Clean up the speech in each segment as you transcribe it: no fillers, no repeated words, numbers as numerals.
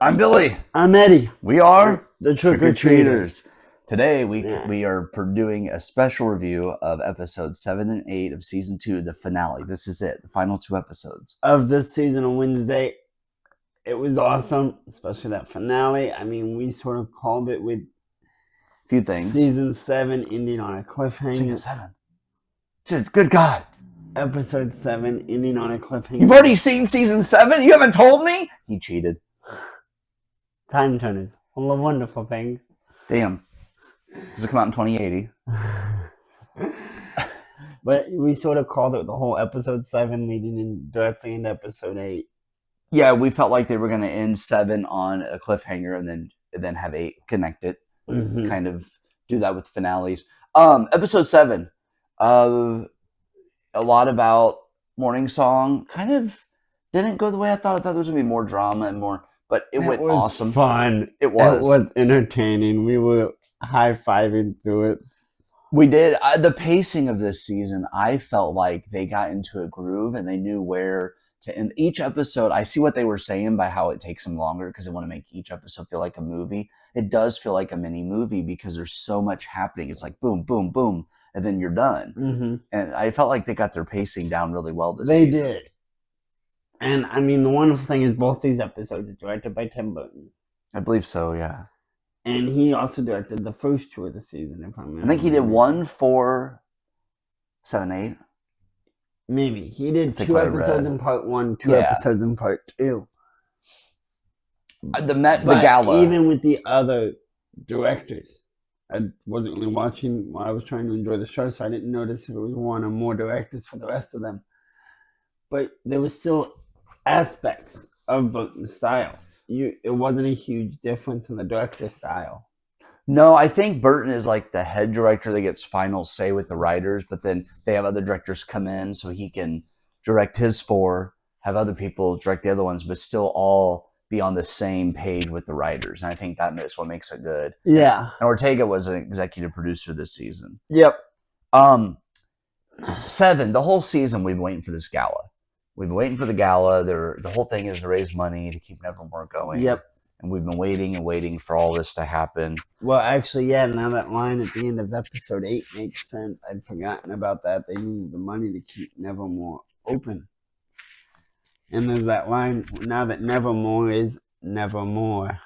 I'm Billy. I'm Eddie. We are the Trick-or-Treaters. Today we are doing a special review of episodes 7 and 8 of season 2, the finale. This is it, the final 2 episodes of this season on Wednesday. It was awesome, especially that finale. I mean, we sort of called it with a few things. Season 7 ending on a cliffhanger. Season 7. Good God. Episode 7 ending on a cliffhanger. You've already seen season 7? You haven't told me? He cheated. Time turners. All the wonderful things. Damn. Does it come out in 2080? But we sort of called it the whole episode 7 leading in directly into episode 8. Yeah, we felt like they were going to end 7 on a cliffhanger and then have 8 connect it. Mm-hmm. Kind of do that with finales. Episode 7. A lot about Morning Song. Kind of didn't go the way I thought. I thought there was going to be more drama and more... But it went was awesome. Fun. It was. It was entertaining. We were high-fiving through it. We did. The pacing of this season, I felt like they got into a groove and they knew where to end. Each episode, I see what they were saying by how it takes them longer because they want to make each episode feel like a movie. It does feel like a mini movie because there's so much happening. It's like boom, boom, boom, and then you're done. Mm-hmm. And I felt like they got their pacing down really well this season. They did. And, I mean, the wonderful thing is both these episodes are directed by Tim Burton. I believe so, yeah. And he also directed the first 2 of the season, if I remember. I think he did 1, 4, 7, 8. Maybe. He did 2 episodes in part 1, 2 episodes in part 2. The gala. Even with the other directors, I wasn't really watching while I was trying to enjoy the show, so I didn't notice if it was one or more directors for the rest of them. But there was still aspects of Burton's style. It wasn't a huge difference in the director's style. No, I think Burton is like the head director that gets final say with the writers, but then they have other directors come in so he can direct his 4, have other people direct the other ones, but still all be on the same page with the writers. And I think that's what makes it good. Yeah. And Ortega was an executive producer this season. Yep. 7, the whole season we've been waiting for this gala. We've been waiting for the gala. The whole thing is to raise money to keep Nevermore going. Yep. And we've been waiting and waiting for all this to happen. Well, actually, yeah, now that line at the end of episode 8 makes sense. I'd forgotten about that. They needed the money to keep Nevermore open. And there's that line, now that Nevermore is Nevermore.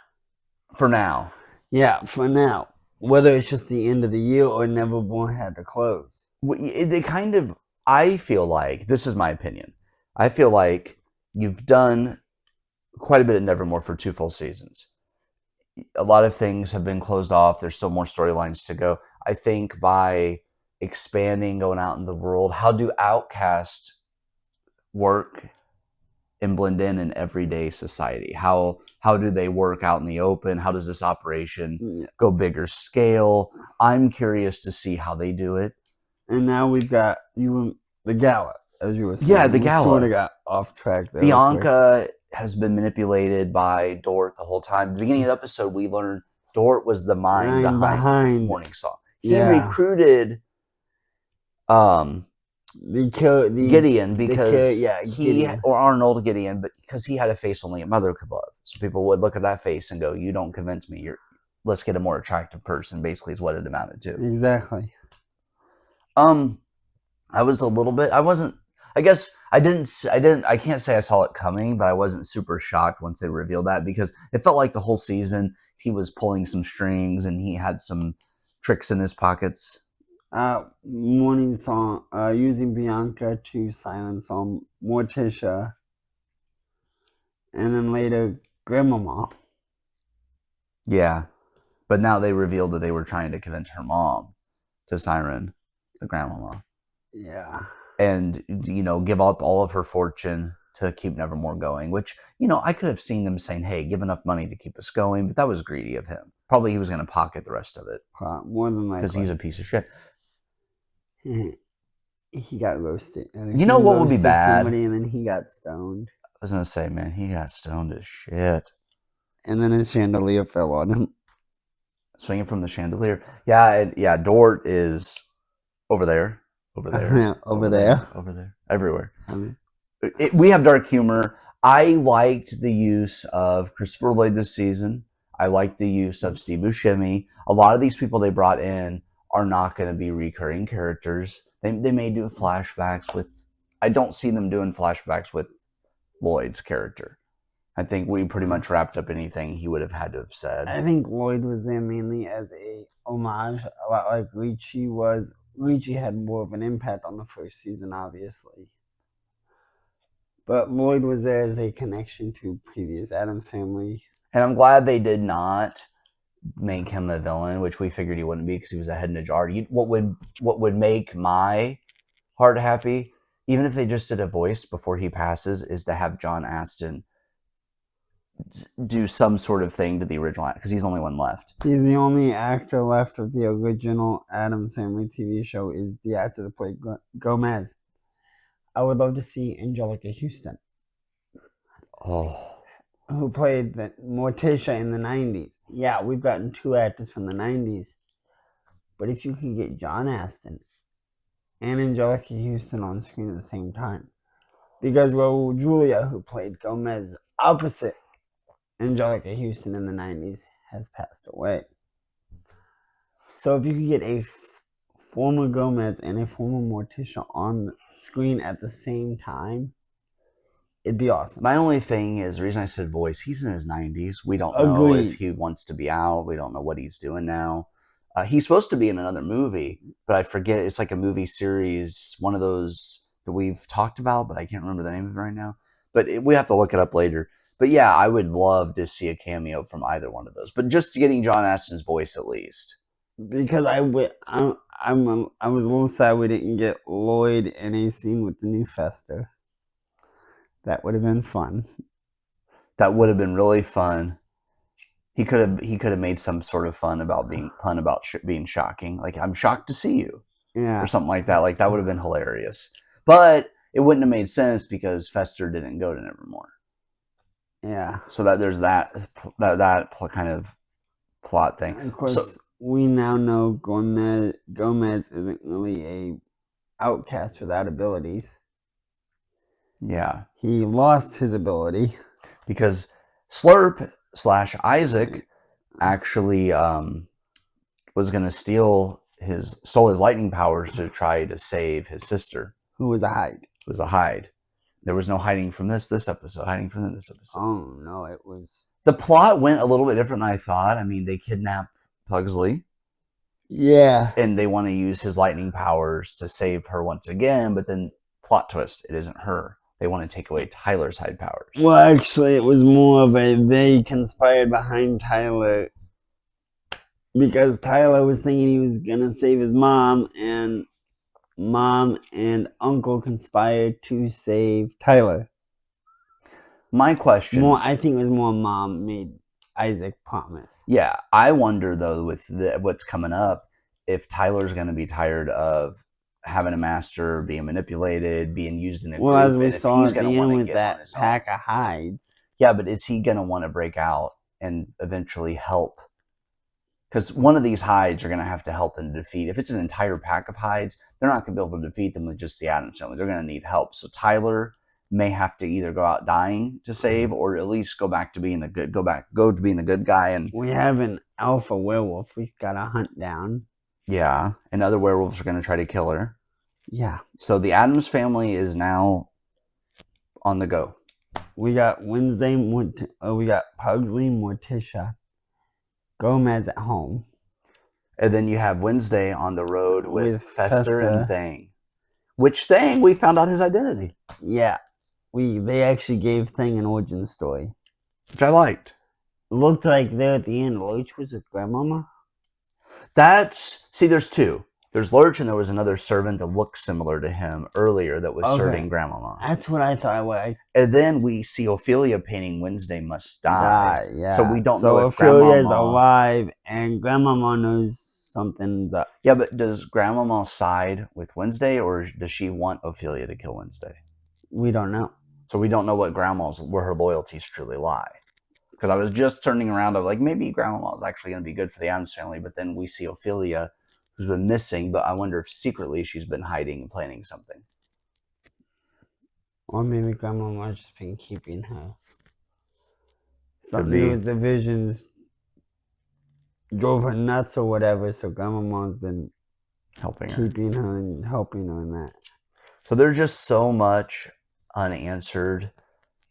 For now. Yeah, for now. Whether it's just the end of the year or Nevermore had to close. They kind of, I feel like, this is my opinion, I feel like you've done quite a bit of Nevermore for 2 full seasons. A lot of things have been closed off. There's still more storylines to go. I think by expanding, going out in the world, how do outcasts work and blend in everyday society? How do they work out in the open? How does this operation go bigger scale? I'm curious to see how they do it. And now we've got the gala. As you were saying. Yeah, the gala. Sort of got off track there. Bianca has been manipulated by Dort the whole time. At the beginning of the episode, we learned Dort was the mind behind Morning Song. He recruited Gideon because or Arnold Gideon, but because he had a face only a mother could love. So people would look at that face and go, "You don't convince me. Let's get a more attractive person." Basically, is what it amounted to. Exactly. I was a little bit. I wasn't. I guess I can't say I saw it coming, but I wasn't super shocked once they revealed that because it felt like the whole season he was pulling some strings and he had some tricks in his pockets. Morning Song, using Bianca to silence Morticia, and then later Grandmama. Yeah, but now they revealed that they were trying to convince her mom to siren the Grandmama. Yeah. And, give up all of her fortune to keep Nevermore going, which, I could have seen them saying, hey, give enough money to keep us going, but that was greedy of him. Probably he was going to pocket the rest of it. More than likely. Because he's a piece of shit. He got roasted. You know what would be bad? Somebody and then he got stoned. I was going to say, man, he got stoned as shit. And then a chandelier fell on him. Swinging from the chandelier. Yeah, Dort is over there. Over there. Over there. Everywhere. We have dark humor. I liked the use of Christopher Lloyd this season. I liked the use of Steve Buscemi. A lot of these people they brought in are not going to be recurring characters. They may do flashbacks with. I don't see them doing flashbacks with Lloyd's character. I think we pretty much wrapped up anything he would have had to have said. I think Lloyd was there mainly as a homage, a lot like Ricci was. Ricci had more of an impact on the first season, obviously. But Lloyd was there as a connection to previous Addams Family. And I'm glad they did not make him a villain, which we figured he wouldn't be because he was a head Najjar. What would make my heart happy, even if they just did a voice before he passes, is to have John Astin do some sort of thing to the original actor, because he's the only one left. He's the only actor left of the original Addams Family TV show, is the actor that played Gomez. I would love to see Angelica Houston. Oh. Who played the Morticia in the 90s. Yeah, we've gotten 2 actors from the 90s. But if you could get John Astin and Angelica Houston on screen at the same time. Because Raul Julia, who played Gomez opposite Angelica Houston in the 90s, has passed away. So if you could get a former Gomez and a former Morticia on screen at the same time, it'd be awesome. My only thing is, the reason I said voice, he's in his 90s. We don't know if he wants to be out. We don't know what he's doing now. He's supposed to be in another movie, but I forget. It's like a movie series, one of those that we've talked about, but I can't remember the name of it right now. But we have to look it up later. But yeah, I would love to see a cameo from either one of those. But just getting John Astin's voice at least. Because I was a little sad we didn't get Lloyd in a scene with the new Fester. That would have been fun. That would have been really fun. He could have made some sort of fun about being shocking. Like, I'm shocked to see you. Yeah. Or something like that. Like, that would have been hilarious. But it wouldn't have made sense because Fester didn't go to Nevermore. Yeah. So that there's that kind of plot thing. And of course, we now know Gomez isn't really a outcast without abilities. Yeah. He lost his ability. Because Slurp/Isaac actually was going to stole his lightning powers to try to save his sister. Who was a Hyde. It was a Hyde. There was no hiding from this episode. Hiding from this episode. Oh, no, it was... The plot went a little bit different than I thought. I mean, they kidnap Pugsley. Yeah. And they want to use his lightning powers to save her once again, but then plot twist, it isn't her. They want to take away Tyler's Hyde powers. Well, actually, it was more of they conspired behind Tyler because Tyler was thinking he was going to save his mom, and mom and uncle conspired to save Tyler. My question... I think it was more mom made Isaac promise. Yeah, I wonder, though, with what's coming up, if Tyler's going to be tired of having a master, being manipulated, being used in a group. As we saw at the end with that pack of Hydes. Yeah, but is he going to want to break out and eventually help? Because one of these Hydes are going to have to help them defeat. If it's an entire pack of Hydes, they're not going to be able to defeat them with just the Addams Family. They're going to need help. So Tyler may have to either go out dying to save, or at least go to being a good guy. And we have an alpha werewolf we've got to hunt down. Yeah, and other werewolves are going to try to kill her. Yeah. So the Addams Family is now on the go. We got we got Pugsley, Morticia, Gomez at home. And then you have Wednesday on the road with Fester and Thing. Which Thing, we found out his identity. Yeah. They actually gave Thing an origin story. Which I liked. It looked like there at the end, Lurch was with Grandmama. There's 2. There's Lurch, and there was another servant that looked similar to him earlier that was serving Grandmama. That's what I thought. And then we see Ophelia painting Wednesday Must Die. Yeah. So we don't know if Ophelia's alive, and Grandmama knows something's up. Yeah, but does Grandmama side with Wednesday, or does she want Ophelia to kill Wednesday? We don't know. So we don't know where her loyalties truly lie. Because I was just turning around of like, maybe Grandma is actually going to be good for the Addams Family, but then we see Ophelia, who's been missing, but I wonder if secretly she's been hiding and planning something. Or maybe Grandmama's just been keeping her. Could Something be. with the visions drove her nuts or whatever, so Grandmama's been Helping her. keeping her and helping her in that. So there's just so much unanswered.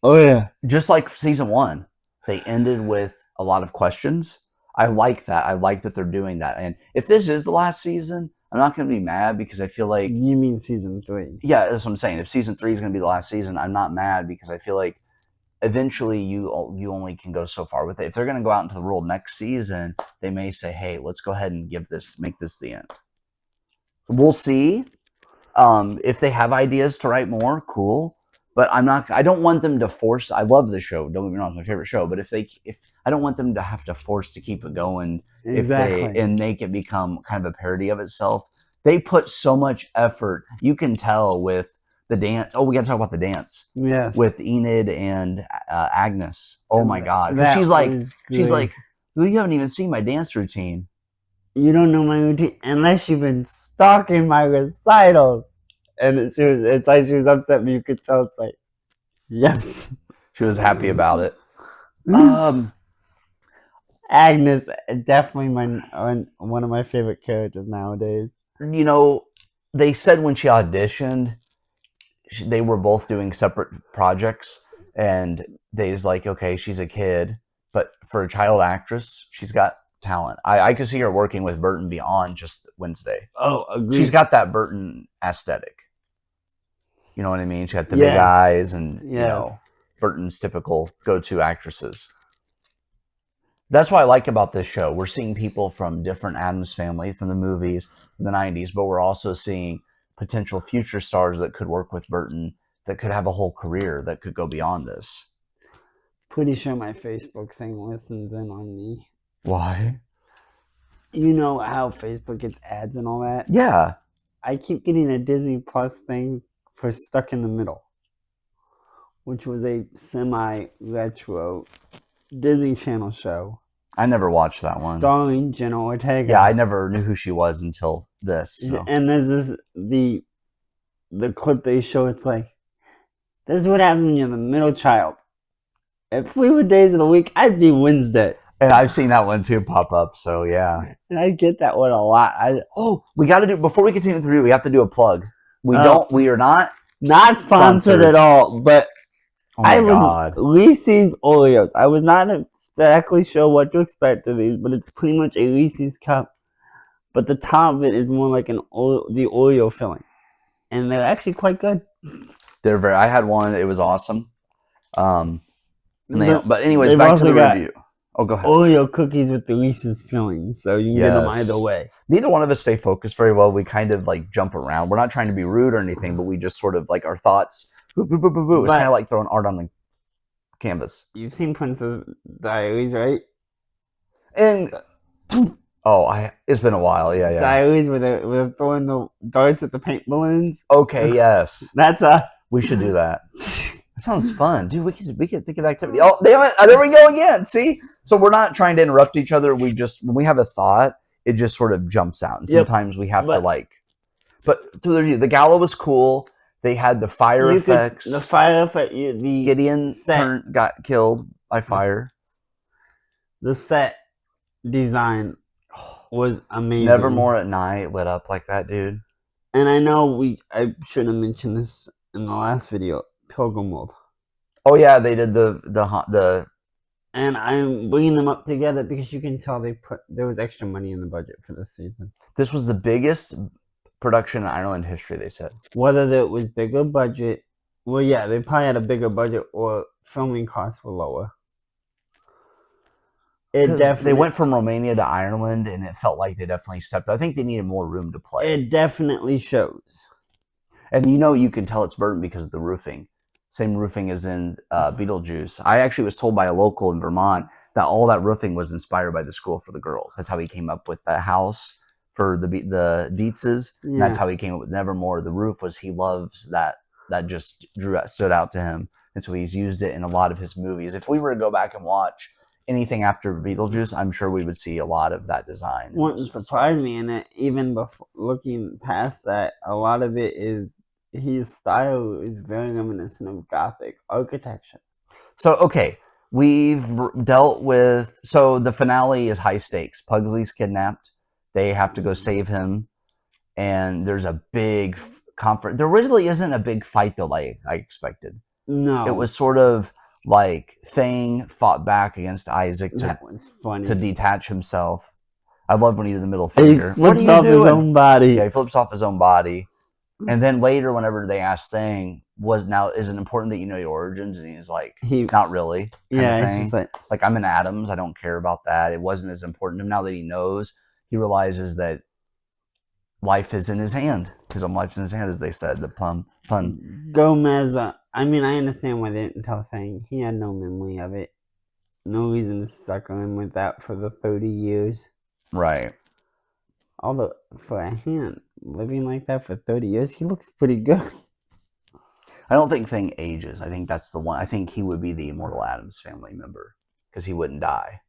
Oh, yeah. Just like season 1, they ended with a lot of questions. I like that. I like that they're doing that. And if this is the last season, I'm not going to be mad because I feel like, You mean season 3? yeah, that's what I'm saying. If season 3 is going to be the last season, I'm not mad because I feel like eventually you only can go so far with it. If they're going to go out into the world next season, they may say, hey, let's go ahead and make this the end. We'll see. If they have ideas to write more, cool. But I don't want them to force. I love the show. Don't get me wrong, it's my favorite show. But if I don't want them to have to force to keep it going. Exactly. And make it become kind of a parody of itself. They put so much effort. You can tell with the dance. Oh, we got to talk about the dance. Yes. With Enid and Agnes. Oh my God. That She's like, was good. well, you haven't even seen my dance routine. You don't know my routine unless you've been stalking my recitals. And it's like she was upset, but you could tell it's like, yes. She was happy about it. Agnes, definitely one of my favorite characters nowadays. You know, they said when she auditioned, they were both doing separate projects, and they was like, okay, she's a kid, but for a child actress, she's got talent. I could see her working with Burton beyond just Wednesday. Oh, agreed. She's got that Burton aesthetic. You know what I mean? She got the big eyes and, you know, Burton's typical go-to actresses. That's what I like about this show. We're seeing people from different Addams Family, from the movies, from the 90s, but we're also seeing potential future stars that could work with Burton, that could have a whole career, that could go beyond this. Pretty sure my Facebook thing listens in on me. Why? You know how Facebook gets ads and all that? Yeah. I keep getting a Disney Plus thing for Stuck in the Middle, which was a semi-retro Disney Channel show. I never watched that one. Starring Jenna Ortega. Yeah, I never knew who she was until this. So. And there's the clip they show. It's like, this is what happens when you're the middle child. If we were days of the week, I'd be Wednesday. And I've seen that one too pop up. So yeah. And I get that one a lot. We got to do, before we continue with the review, we have to do a plug. We are not sponsored at all, but oh my God. Reese's Oreos. I was not exactly sure what to expect of these, but it's pretty much a Reese's cup. But the top of it is more like the Oreo filling. And they're actually quite good. I had one, it was awesome. But anyways, back to the review. Oh, go ahead. Oreo cookies with the Reese's filling, so you can get them either way. Neither one of us stay focused very well. We kind of like jump around. We're not trying to be rude or anything, but we just sort of like our thoughts. Boo, boo, boo, boo, boo. It's kind of like throwing art on the canvas. You've seen Princess Diaries, right? And it's been a while. Yeah. Diaries where they're throwing the darts at the paint balloons. Okay, yes. That's us. We should do that. That sounds fun, dude. We could think of activity. Oh, damn it! There we go again. See, so we're not trying to interrupt each other. We just, when we have a thought, it just sort of jumps out, and sometimes we have to like. But through the review, the gala was cool. They had the fire effects. The fire effect. The Gideon got killed by fire. The set design was amazing. Nevermore at night lit up like that, dude. And I know I shouldn't have mentioned this in the last video. Pilgrim World. Oh yeah, they did the. And I'm bringing them up together because you can tell there was extra money in the budget for this season. This was the biggest production in Ireland history, they said. Whether it was bigger budget, well, yeah, they probably had a bigger budget, or filming costs were lower. They went from Romania to Ireland, and it felt like they definitely stepped up. I think they needed more room to play. It definitely shows. And you can tell it's Burton because of the roofing. Same roofing as in Beetlejuice. I actually was told by a local in Vermont that all that roofing was inspired by the School for the Girls. That's how he came up with the house for the Dietzes. Yeah. And that's how he came up with Nevermore. The roof was, he loves that just stood out to him. And so he's used it in a lot of his movies. If we were to go back and watch anything after Beetlejuice, I'm sure we would see a lot of that design. What surprised me in it, even before looking past that, a lot of it is his style is very reminiscent of Gothic architecture. So, okay, we've dealt with. So, the finale is high stakes. Pugsley's kidnapped. They have to go save him. And there's a big conference. There really isn't a big fight, though, like I expected. No. It was sort of like Thing fought back against Isaac that was funny. to detach himself. I love when he did the middle He finger. flips off his own body. Yeah, he flips off his own body. And then later, whenever they asked Thing, is it important that you know your origins? And he's like, not really. Yeah, he's just like, I'm in atoms. I don't care about that. It wasn't as important to him. Now that he knows, he realizes that life is in his hand. His own life's in his hand, as they said. The pun. Gomez, I mean, I understand why they didn't tell Thing. He had no memory of it. No reason to sucker him with that for the 30 years. Right. Although, for a hand, living like that for 30 years, he looks pretty good. I don't think Thing ages. I think that's the one. I think he would be the immortal Addams family member because he wouldn't die.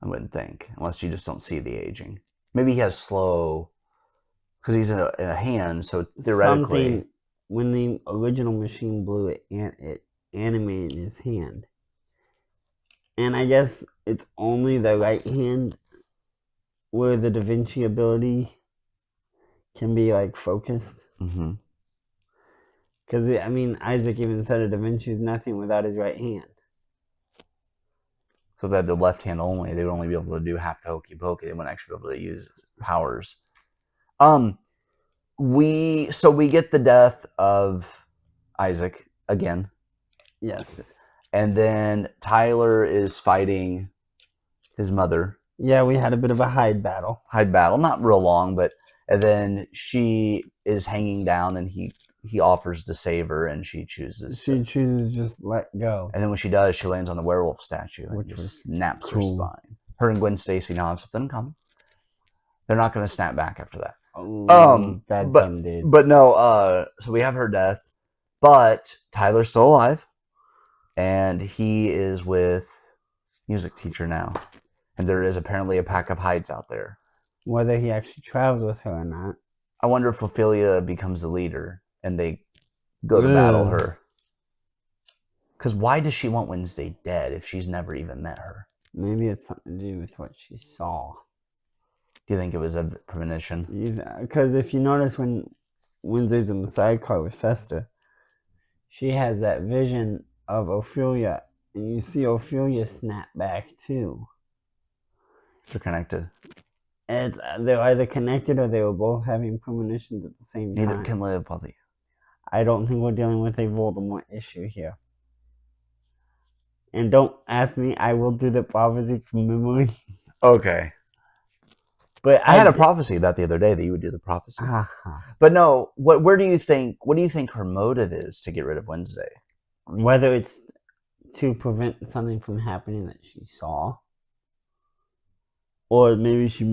I wouldn't think, unless you just don't see the aging. Maybe he has slow, because he's in a hand, so theoretically. When the original machine blew it, it animated his hand. And I guess it's only the right hand where the Da Vinci ability can be like focused. Mm-hmm. Because, I mean, Isaac even said Da Vinci is nothing without his right hand. So if they had the left hand only, they would only be able to do half the hokey pokey. They wouldn't actually be able to use powers. We get the death of Isaac again. Yes. And then Tyler is fighting his mother. Yeah, we had a bit of a hide battle. Not real long, but and then she is hanging down and he offers to save her and she chooses to just let go. And then when she does, she lands on the werewolf statue and just snaps her spine. Her and Gwen Stacy now have something in common. They're not going to snap back after that. But no, so we have her death, but Tyler's still alive and he is with music teacher now. And there is apparently a pack of hides out there. Whether he actually travels with her or not. I wonder if Ophelia becomes the leader and they go to battle her. Because why does she want Wednesday dead if she's never even met her? Maybe it's something to do with what she saw. Do you think it was a premonition? Because if you notice when Wednesday's in the sidecar with Festa, she has that vision of Ophelia. And you see Ophelia snap back too. They're connected. And they're either connected or they were both having premonitions at the same time. Neither can live while I don't think we're dealing with a Voldemort issue here. And don't ask me, I will do the prophecy from memory. Okay. But I had a prophecy that the other day that you would do the prophecy. But no, what do you think her motive is to get rid of Wednesday? Whether it's to prevent something from happening that she saw. Or maybe she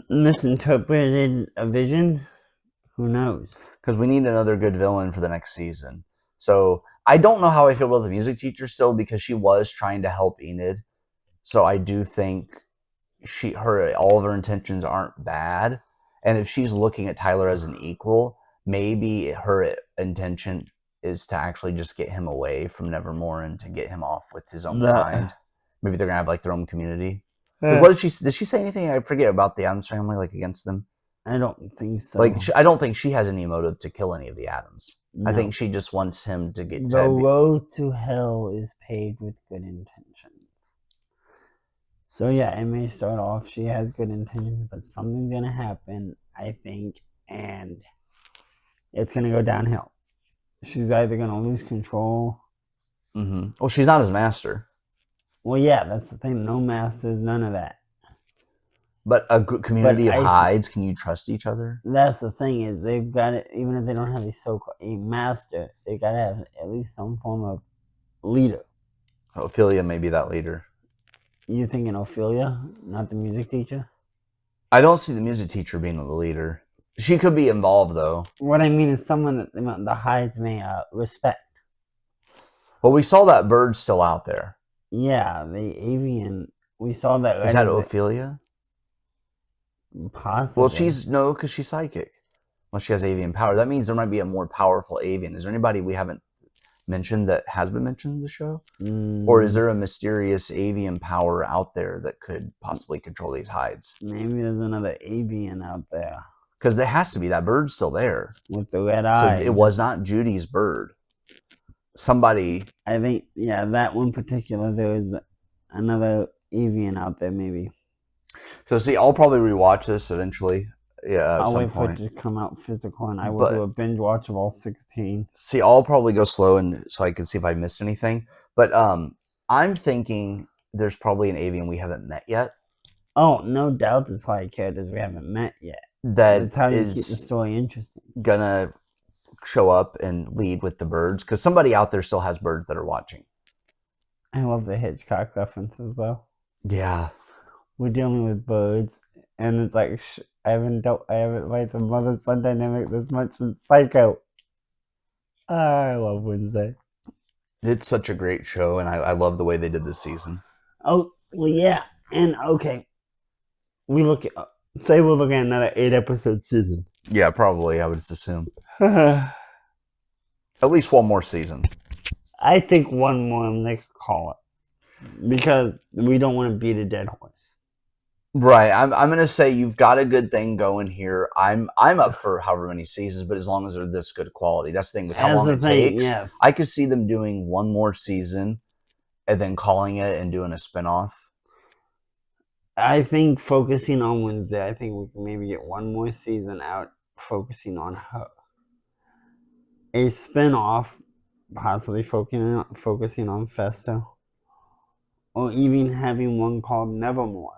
misinterpreted a vision. Who knows? Because we need another good villain for the next season. So I don't know how I feel about the music teacher still because she was trying to help Enid. So I do think all of her intentions aren't bad. And if she's looking at Tyler as an equal, maybe her intention is to actually just get him away from Nevermore and to get him off with his own kind. Maybe they're gonna have like their own community. What did she say anything? I forget about the Addams family, like against them. I don't think so. Like I don't think she has any motive to kill any of the Addams. No. I think she just wants him to get. The road to hell is paved with good intentions. So yeah, it may start off she has good intentions, but something's gonna happen, I think, and it's gonna go downhill. She's either gonna lose control. Mm-hmm. Well, she's not his master. Well, yeah, that's the thing. No masters, none of that. But a community of hides, can you trust each other? That's the thing is they've got it. Even if they don't have a master, they got to have at least some form of leader. Ophelia may be that leader. You thinking Ophelia, not the music teacher? I don't see the music teacher being the leader. She could be involved, though. What I mean is someone that the hides may respect. Well, we saw that bird still out there. Yeah, the avian. We saw that. Is that Ophelia? Possibly. Well, because she's psychic. unless she has avian power. That means there might be a more powerful avian. Is there anybody we haven't mentioned that has been mentioned in the show? Or is there a mysterious avian power out there that could possibly control these hides? Maybe there's another avian out there Because there has to be. That bird's still there. with the red So eye. it was not Judy's bird. Somebody. I think, yeah, that one particular, there was another avian out there, maybe. So see, I'll probably rewatch this eventually. Yeah, at I'll some wait for it point. to come out physical, and I will do a binge watch of all 16. See, I'll probably go slow and so I can see if I missed anything. But I'm thinking there's probably an avian we haven't met yet. Oh, no doubt there's probably characters we haven't met yet. That That's how you keep the is story interesting. gonna show up and lead with the birds. Because somebody out there still has birds that are watching. I love the Hitchcock references, though. Yeah. We're dealing with birds, and it's like I haven't liked the mother-son dynamic this much since Psycho. I love Wednesday. It's such a great show, and I love the way they did this season. Oh, well, yeah. And, okay. Say we're looking at another 8-episode season. Yeah, probably, I would assume. I At least one more season. think one more they could call it. Because we don't want to beat a dead horse. Right. I'm gonna say you've got a good thing going here. I'm up for however many seasons, but as long as they're this good quality. That's the thing with how long it takes. Yes. I could see them doing one more season and then calling it and doing a spinoff. I think focusing on Wednesday, I think we can maybe get one more season out focusing on her. A spinoff, possibly focusing on Festa. Or even having one called Nevermore.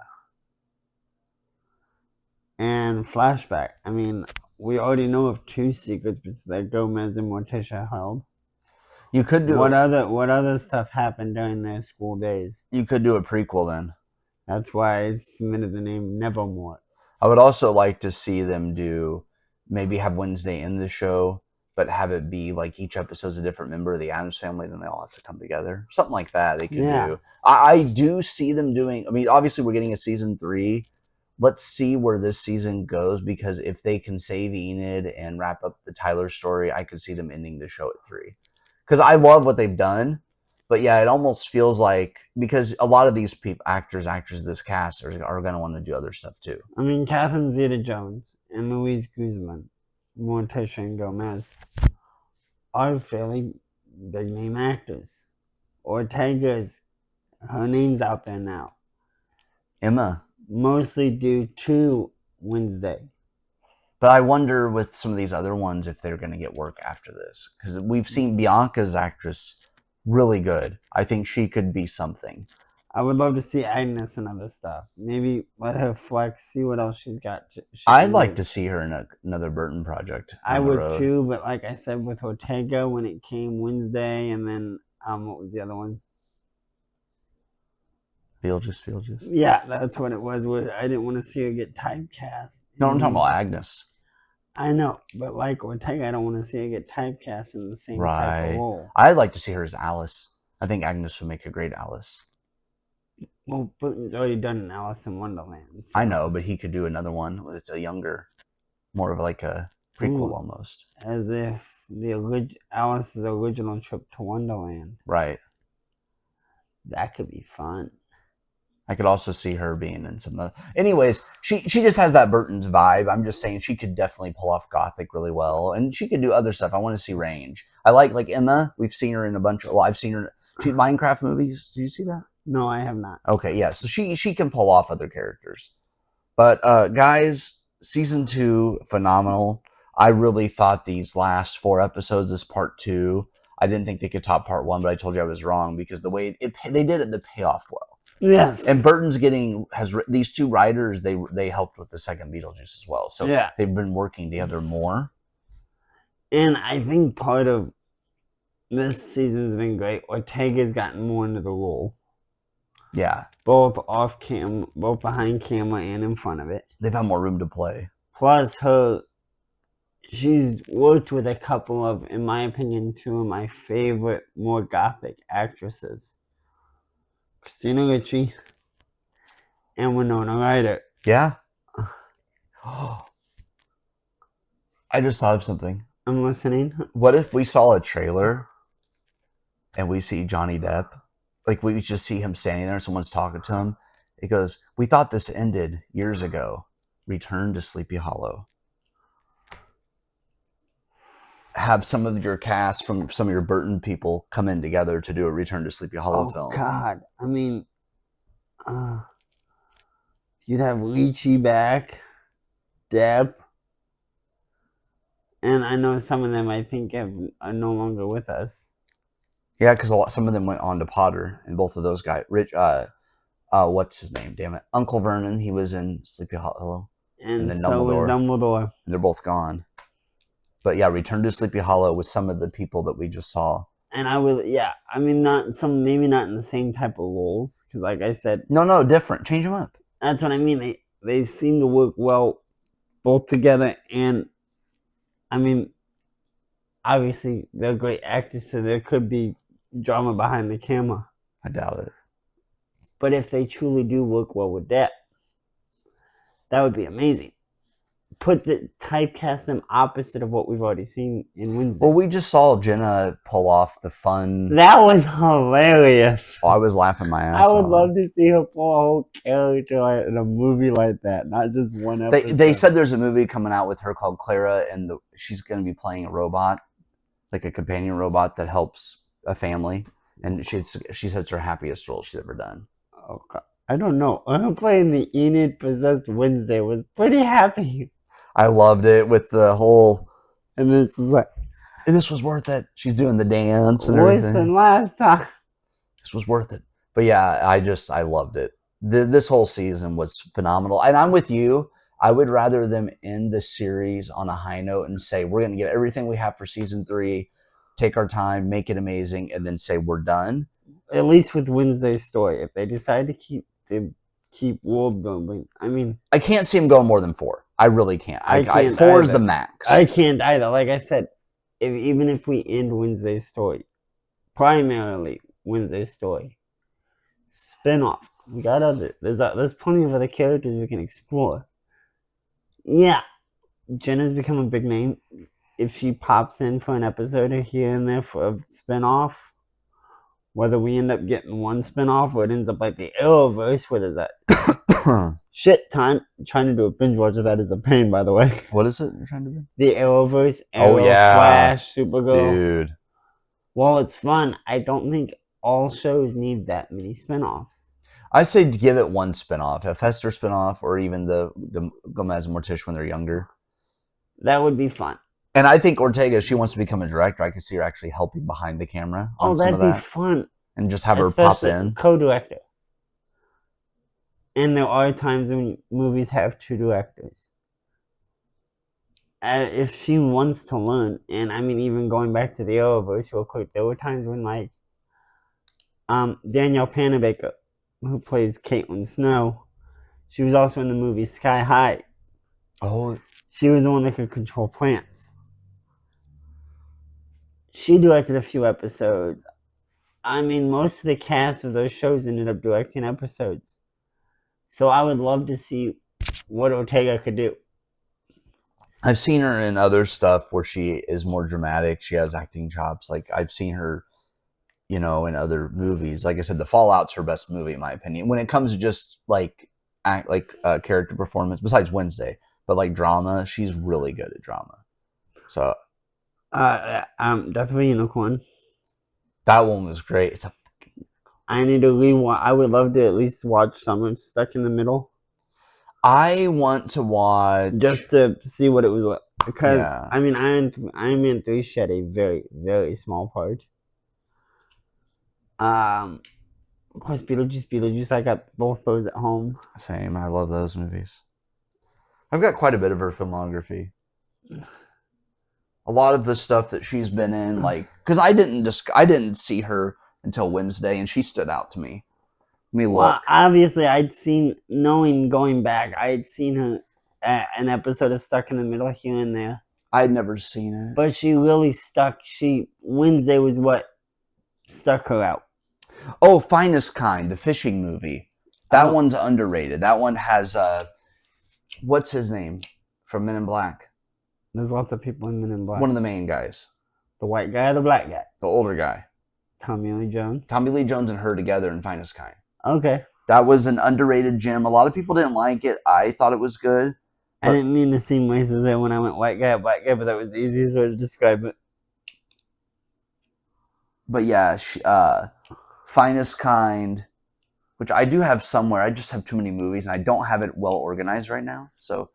And Flashback. I mean, we already know of 2 secrets that Gomez and Morticia held. You could do what other stuff happened during their school days? You could do a prequel then. That's why I submitted the name Nevermore. I would also like to see them maybe have Wednesday in the show, but have it be like each episode's a different member of the Addams family, then they all have to come together. Something like that they could do. I do see them doing, I mean, obviously we're getting a season 3. Let's see where this season goes, because if they can save Enid and wrap up the Tyler story, I could see them ending the show at 3. Because I love what they've done, but yeah, it almost feels like, because a lot of these actors of this cast are going to want to do other stuff too. I mean, Catherine Zeta-Jones and Louise Guzman, Morticia and Gomez are fairly big name actors. Ortega's, her name's out there now. Emma. Mostly due to Wednesday. But I wonder with some of these other ones if they're going to get work after this. Because we've seen Bianca's actress really good. I think she could be something. I would love to see Agnes and other stuff. Maybe let her flex, see what else she's got. I'd like to see her in another Burton project. I would too, but like I said with Ortega, when it came Wednesday, and then what was the other one? Beetlejuice. Yeah, that's what it was. I didn't want to see her get typecast. No, I'm talking about Agnes. I know, but like Ortega, I don't want to see her get typecast in the same type of role. I'd like to see her as Alice. I think Agnes would make a great Alice. Well, Burton's already done an Alice in Wonderland. So. I know, but he could do another one. It's a younger, more of like a prequel almost. As if Alice's original trip to Wonderland. Right. That could be fun. I could also see her being in some other... Anyways, she just has that Burton's vibe. I'm just saying she could definitely pull off Gothic really well. And she could do other stuff. I want to see range. I like Emma. We've seen her in a bunch of... Well, I've seen her... Minecraft movies. Did you see that? No, I have not. Okay, yeah. So she can pull off other characters. But guys, season 2, phenomenal. I really thought these last 4 episodes, this part 2, I didn't think they could top part 1, but I told you I was wrong because the way they did it, the payoff well. Yes. And Burton's these 2 writers, they helped with the second Beetlejuice as well. So yeah. They've been working together more. And I think part of this season's been great. Ortega's gotten more into the role. Yeah. Both behind camera and in front of it. They've had more room to play. Plus she's worked with a couple of, in my opinion, 2 of my favorite, more Gothic actresses. Christina Ricci and Winona Ryder. Yeah. I just thought of something. I'm listening. What if we saw a trailer and we see Johnny Depp? Like, we just see him standing there and someone's talking to him. It goes, "We thought this ended years ago. Return to Sleepy Hollow." Have some of your cast from some of your Burton people come in together to do a Return to Sleepy Hollow film. God. I mean, you'd have Lychee back, Depp, and I know some of them I think are no longer with us. Yeah, because some of them went on to Potter, and both of those guys, what's his name? Damn it, Uncle Vernon. He was in Sleepy Hollow, And then so was Dumbledore. and they're both gone. But yeah, Return to Sleepy Hollow with some of the people that we just saw. And I would, yeah. I mean, maybe not in the same type of roles, because like I said, No, different. Change them up. that's what I mean. They seem to work well both together, and I mean, obviously they're great actors, so there could be drama behind the camera. I doubt it. But if they truly do work well with that would be amazing. Typecast them opposite of what we've already seen in Wednesday. Well, we just saw Jenna pull off the fun. That was hilarious. I was laughing my ass I would off. love to see her pull a whole character in a movie like that, not just one episode. They said there's a movie coming out with her called Clara, and she's going to be playing a robot, like a companion robot that helps a family. And she said it's her happiest role she's ever done. Oh, God. I don't know. Her playing the Enid possessed Wednesday was pretty happy. I loved it with the whole. And it's like, This was worth it. She's doing the dance and worse everything. than last time. This was worth it. But yeah, I loved it. This whole season was phenomenal. And I'm with you. I would rather them end the series on a high note and say, we're going to get everything we have for season 3, take our time, make it amazing, and then say we're done. At least with Wednesday's story. If they decide to keep world building, I mean, I can't see them going more than 4. I really can't. I can't 4 is either. the max. I can't either. Like I said, even if we end Wednesday's story, primarily Wednesday's story, spin-off. We got other. There's plenty of other characters we can explore. Yeah, Jenna's become a big name. If she pops in for an episode or here and there for a spin-off, whether we end up getting one spin-off or it ends up like the Arrowverse, what is that? Shit, trying to do a binge watch of that is a pain, by the way. What is it you're trying to do? The Arrowverse, Arrow, yeah. Flash, Supergirl. Dude. While it's fun, I don't think all shows need that many spin-offs. I say give it one spinoff, a Fester spinoff, or even the Gomez and Morticia when they're younger. That would be fun. And I think Ortega, if she wants to become a director, I could see her actually helping behind the camera on some of that'd that. be fun. And just have her pop Especially in. Co-director. And there are times when movies have 2 directors. If she wants to learn, and I mean, even going back to the Arrowverse real quick, there were times when, like, Danielle Panabaker, who plays Caitlin Snow, she was also in the movie Sky High. Oh. She was the one that could control plants. She directed a few episodes. I mean, most of the cast of those shows ended up directing episodes. So I would love to see what Ortega could do. I've seen her in other stuff where she is more dramatic. She has acting chops. Like, I've seen her, in other movies. Like I said, The Fallout's her best movie, in my opinion. When it comes to just, character performance, besides Wednesday, but, drama, she's really good at drama. So... definitely Unicorn. That one was great. I need to rewatch. I would love to at least watch some of Stuck in the Middle. I want to watch just to see what it was like, because Yeah. I mean, Iron Man 3 shed a very, very small part. Of course, Beetlejuice. I got both those at home. Same. I love those movies. I've got quite a bit of her filmography. A lot of the stuff that she's been in, because I didn't see her until Wednesday, and she stood out to me. Let me look. Well, obviously, going back, I had seen her an episode of Stuck in the Middle here and there. I'd never seen it. But she really stuck. Wednesday was what stuck her out. Oh, Finest Kind, the fishing movie. That one's underrated. That one has, what's his name from Men in Black? There's lots of people in Men in Black. One of the main guys, The white guy or the black guy? the older guy. Tommy Lee Jones. Tommy Lee Jones and her together in Finest Kind. Okay. That was an underrated gem. A lot of people didn't like it. I thought it was good. I didn't mean the same way as that when I went white guy, black guy, but that was the easiest way to describe it. But yeah, Finest Kind, which I do have somewhere. I just have too many movies, and I don't have it well organized right now. So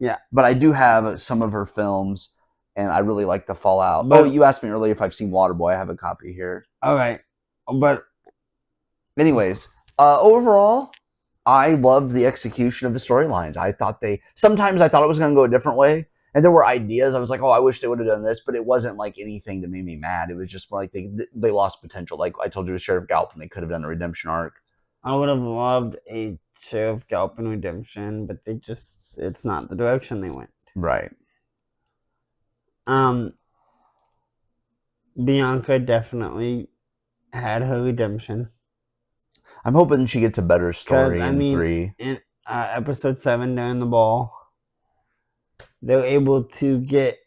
yeah, but I do have some of her films, and I really like The Fallout. But, you asked me earlier if I've seen Waterboy. I have a copy here. All right, but anyways, overall, I loved the execution of the storylines. Sometimes I thought it was going to go a different way. And there were ideas. I was like, oh, I wish they would have done this. But it wasn't like anything that made me mad. It was just more like they lost potential. Like I told you with Sheriff Galpin, they could have done a redemption arc. I would have loved a Sheriff Galpin redemption, but it's not the direction they went. Right. Bianca definitely had her redemption. I'm hoping she gets a better story in 3. In episode 7, during the ball, they're able to get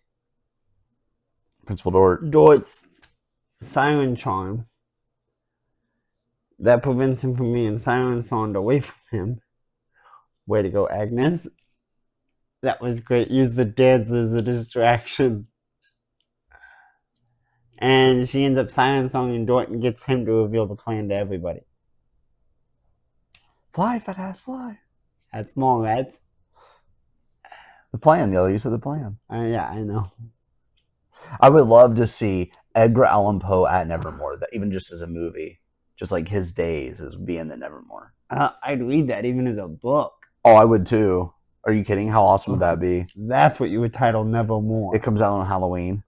Principal Dort's siren charm that prevents him from being siren songed away from him. Way to go, Agnes. That was great. Use the dance as a distraction. And she ends up siren songing Dort and gets him to reveal the plan to everybody. Fly, fat ass, fly. That's more, lads. The plan, yo. You said the plan. Yeah, I know. I would love to see Edgar Allan Poe at Nevermore, even just as a movie. Just like his days as being in Nevermore. I'd read that even as a book. Oh, I would too. Are you kidding? How awesome would that be? That's what you would title Nevermore. It comes out on Halloween.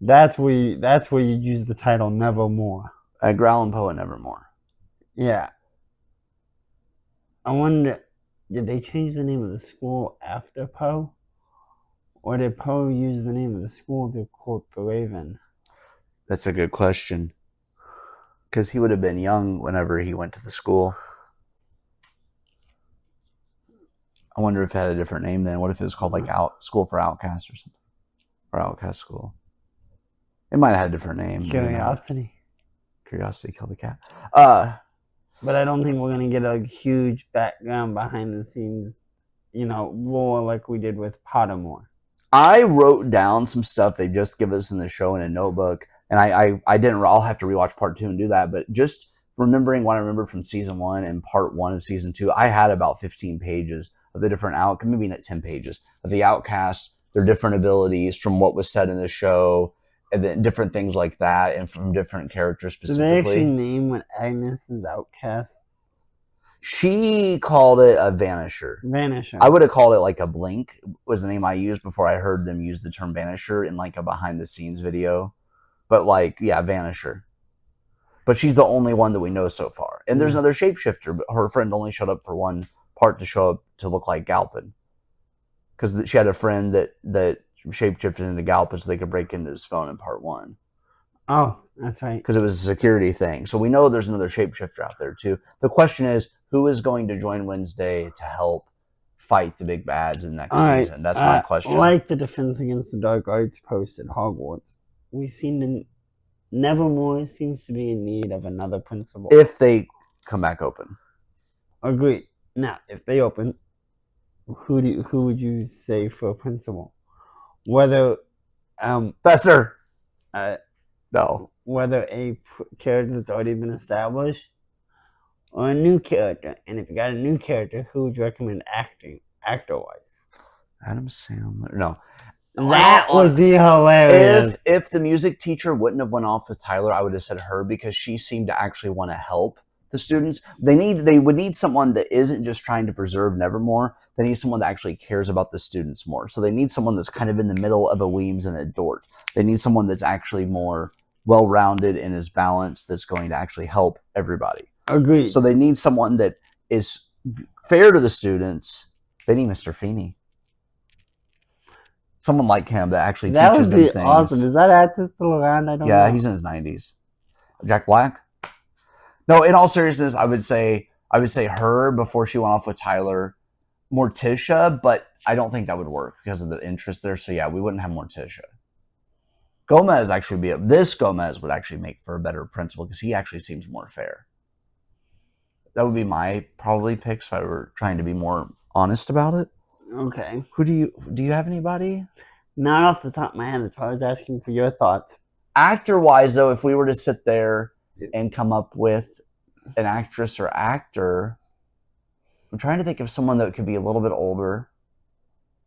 That's where you'd use the title Nevermore. Edgar Allan Poe at Nevermore. Yeah. I wonder, did they change the name of the school after Poe? Or did Poe use the name of the school to quote the Raven? That's a good question. Because he would have been young whenever he went to the school. I wonder if it had a different name then. What if it was called like School for Outcasts or something? Or Outcast School. It might have had a different name. Curiosity. Curiosity killed the cat. But I don't think we're going to get a huge background behind the scenes, lore like we did with Pottermore. I wrote down some stuff they just give us in the show in a notebook. And I didn't. I'll have to rewatch part 2 and do that. But just remembering what I remembered from season 1 and part 1 of season 2, I had about 15 pages of the different maybe not 10 pages of the Outcast, their different abilities from what was said in the show, and then different things like that, and from different characters specifically. Did they actually name what Agnes's Outcast? She called it a Vanisher. Vanisher. I would have called it like a Blink was the name I used before I heard them use the term Vanisher in like a behind the scenes video. But like, yeah, Vanisher. But she's the only one that we know so far. And there's another shapeshifter, but her friend only showed up for one part to show up to look like Galpin. Because she had a friend that shapeshifted into Galpin so they could break into his phone in part 1. Oh, that's right. Because it was a security thing. So we know there's another shapeshifter out there too. The question is, who is going to join Wednesday to help fight the big bads in next season? That's my question. Like the Defense Against the Dark Arts post at Hogwarts, Nevermore seems to be in need of another principal. If they come back open. Agreed. Now, if they open, who would you say for a principal? Whether Fester. No. Whether a character that's already been established or a new character. And if you got a new character, who would you recommend actor-wise? Adam Sandler. No. That would be hilarious. If the music teacher wouldn't have went off with Tyler, I would have said her because she seemed to actually want to help the students. They would need someone that isn't just trying to preserve Nevermore. They need someone that actually cares about the students more. So they need someone that's kind of in the middle of a Weems and a Dort. They need someone that's actually more well-rounded and is balanced that's going to actually help everybody. Agreed. So they need someone that is fair to the students. They need Mr. Feeney. Someone like him that actually teaches them things. That would be awesome. Is that actor still around? I don't know. Yeah, he's in his 90s. Jack Black? No, in all seriousness, I would say her before she went off with Tyler. Morticia, but I don't think that would work because of the interest there. So yeah, we wouldn't have Morticia. Gomez this Gomez would actually make for a better principal because he actually seems more fair. That would be my probably picks if I were trying to be more honest about it. Okay. Who do you have anybody? Not off the top of my head. That's why I was asking for your thoughts. Actor wise, though, if we were to sit there and come up with an actress or actor, I'm trying to think of someone that could be a little bit older.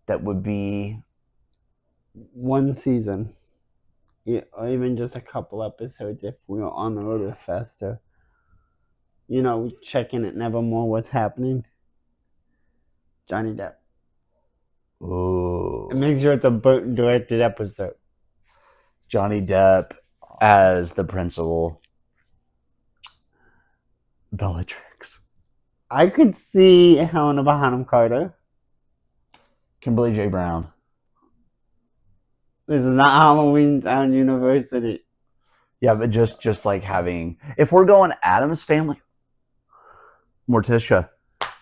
That would be one season, or even just a couple episodes if we were on the road with Fester. You know, checking at Nevermore what's happening. Johnny Depp. Ooh. And make sure it's a Burton directed episode. Johnny Depp as the principal. Bellatrix. I could see Helena Bonham Carter. Kimberly J. Brown. This is not Halloween Town University. Yeah, but just like having, if we're going Addams Family, Morticia.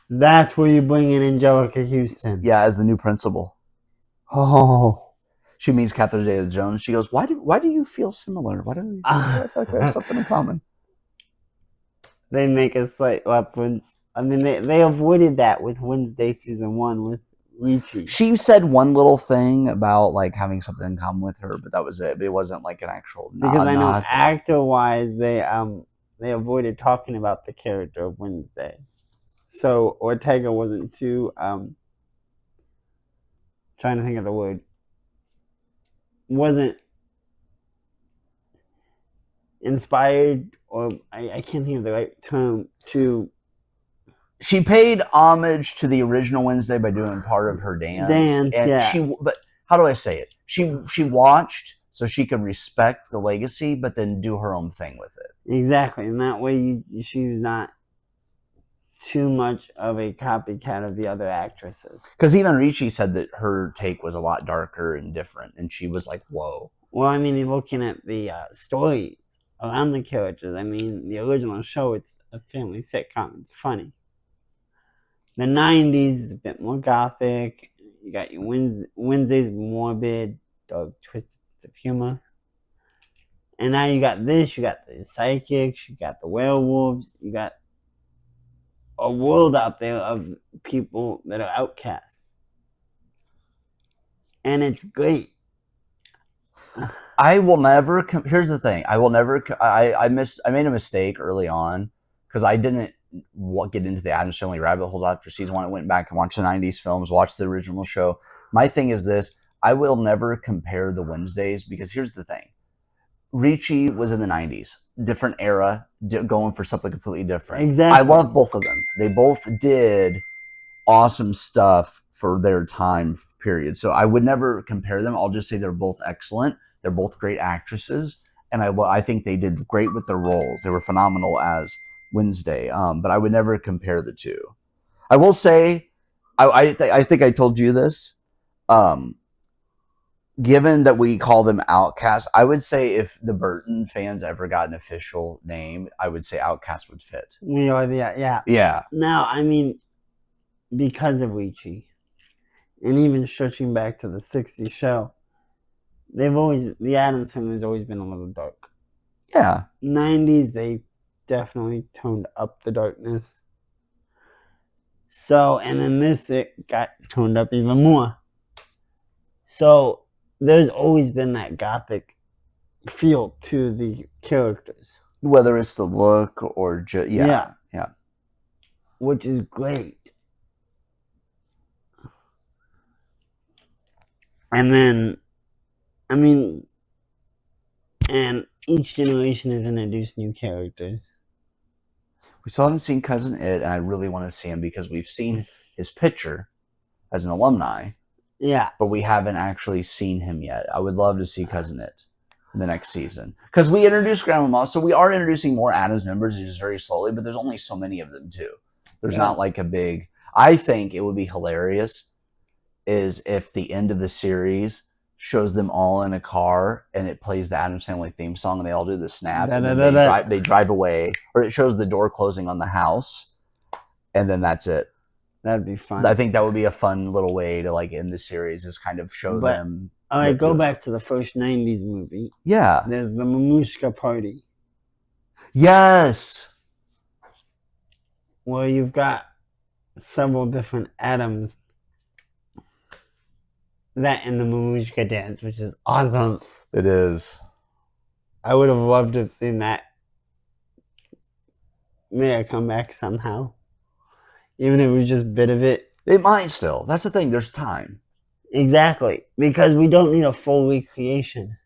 That's where you bring in Angelica Houston. Yeah, as the new principal. Oh. She meets Catherine Zeta-Jones. She goes, "Why do you feel similar? Why do I feel like we have something in common?" They make a slight reference. I mean, they avoided that with Wednesday season 1 with Ricci. She said one little thing about like having something in common with her, but that was it. It wasn't like an actual because I know actor-wise, they avoided talking about the character of Wednesday. So Ortega wasn't too trying to think of the word. Wasn't inspired, or I can't think of the right term to. She paid homage to the original Wednesday by doing part of her dance. And but how do I say it? She watched so she could respect the legacy, but then do her own thing with it. Exactly, and that way she's not too much of a copycat of the other actresses. Because even Ricci said that her take was a lot darker and different, and she was like, "Whoa." Well, I mean, looking at the story around the characters, I mean, the original show, it's a family sitcom. It's funny. The 90s is a bit more gothic. You got your Wednesday's morbid, dark, twisted sense of humor. And now you got this, you got the psychics, you got the werewolves, you got a world out there of people that are outcasts. And it's great. I will never. Here's the thing. I will never. I made a mistake early on because I didn't get into the Addams Family rabbit hole after season 1. I went back and watched the 90s films, watched the original show. My thing is this. I will never compare the Wednesdays because here's the thing. Ricci was in the 90s. Different era, going for something completely different. Exactly. I love both of them. They both did awesome stuff for their time period. So I would never compare them. I'll just say they're both excellent. They're both great actresses. And I think they did great with their roles. They were phenomenal as Wednesday. But I would never compare the two. I will say, I think I told you this. Given that we call them Outcasts, I would say if the Burton fans ever got an official name, I would say Outcast would fit. We are the, yeah. Yeah. Now, I mean, because of Ricci, and even stretching back to the 60s show, the Addams Family has always been a little dark. Yeah. 90s, they definitely toned up the darkness. So, and then it got toned up even more. So, there's always been that gothic feel to the characters. Whether it's the look or just, yeah. Which is great. And then, I mean, and each generation has introduced new characters. We still haven't seen Cousin It, and I really want to see him because we've seen his picture as an alumni. Yeah. But we haven't actually seen him yet. I would love to see Cousin It in the next season. Because we introduced Grandmama, so we are introducing more Addams members, just very slowly, but there's only so many of them, too. There's not like a big... I think it would be hilarious is if the end of the series shows them all in a car and it plays the Addams Family theme song and they all do the snap and they drive away. Or it shows the door closing on the house and then that's it. That'd be fun. I think that would be a fun little way to like end the series, is kind of show But- them. All right, go the- back to the first 90s movie. Yeah. There's the Mamushka Party, Yes. where you've got several different atoms that in the Mamushka dance, which is awesome. It is. I would have loved to have seen that. May I come back somehow? Even if it was just a bit of it. It might still. That's the thing. There's time. Exactly. Because we don't need a full recreation,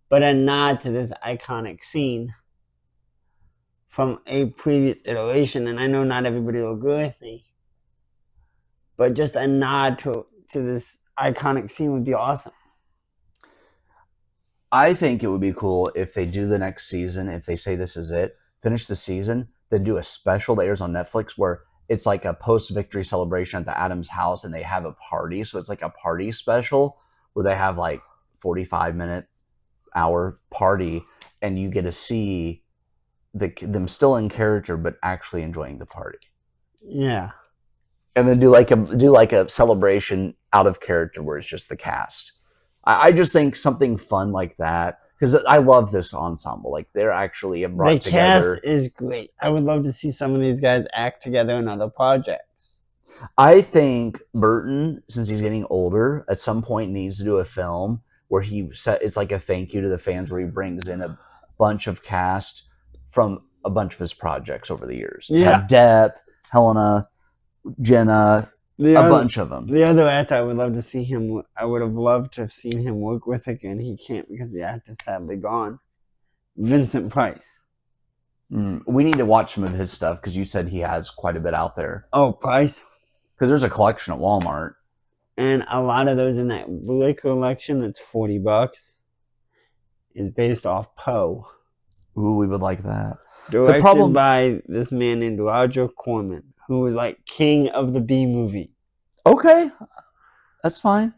but a nod to this iconic scene from a previous iteration. And I know not everybody will agree with me, but just a nod to this iconic scene would be awesome. I think it would be cool if they do the next season, if they say this is it, finish the season, then do a special that airs on Netflix where it's like a post-victory celebration at the Addams house and they have a party. So it's like a party special where they have like 45-minute hour party and you get to see them still in character but actually enjoying the party. Yeah. And then do like a celebration out of character where it's just the cast. I just think something fun like that, because I love this ensemble. Like they're actually brought The together. cast is great. I would love to see some of these guys act together in other projects. I think Burton, since he's getting older, at some point needs to do a film where it's like a thank you to the fans, where he brings in a bunch of cast from a bunch of his projects over the years. Yeah. Have Depp, Helena, Jenna, a bunch of them. The other actor I would love to see him, I would have loved to have seen him work with again. He can't because the actor's sadly gone. Vincent Price. We need to watch some of his stuff because you said he has quite a bit out there. Oh, Price. Because there's a collection at Walmart. And a lot of those in that Blu-ray collection that's $40 is based off Poe. Ooh, we would like that. Directed by this man named Roger Corman, who was like king of the B movie. Okay, that's fine.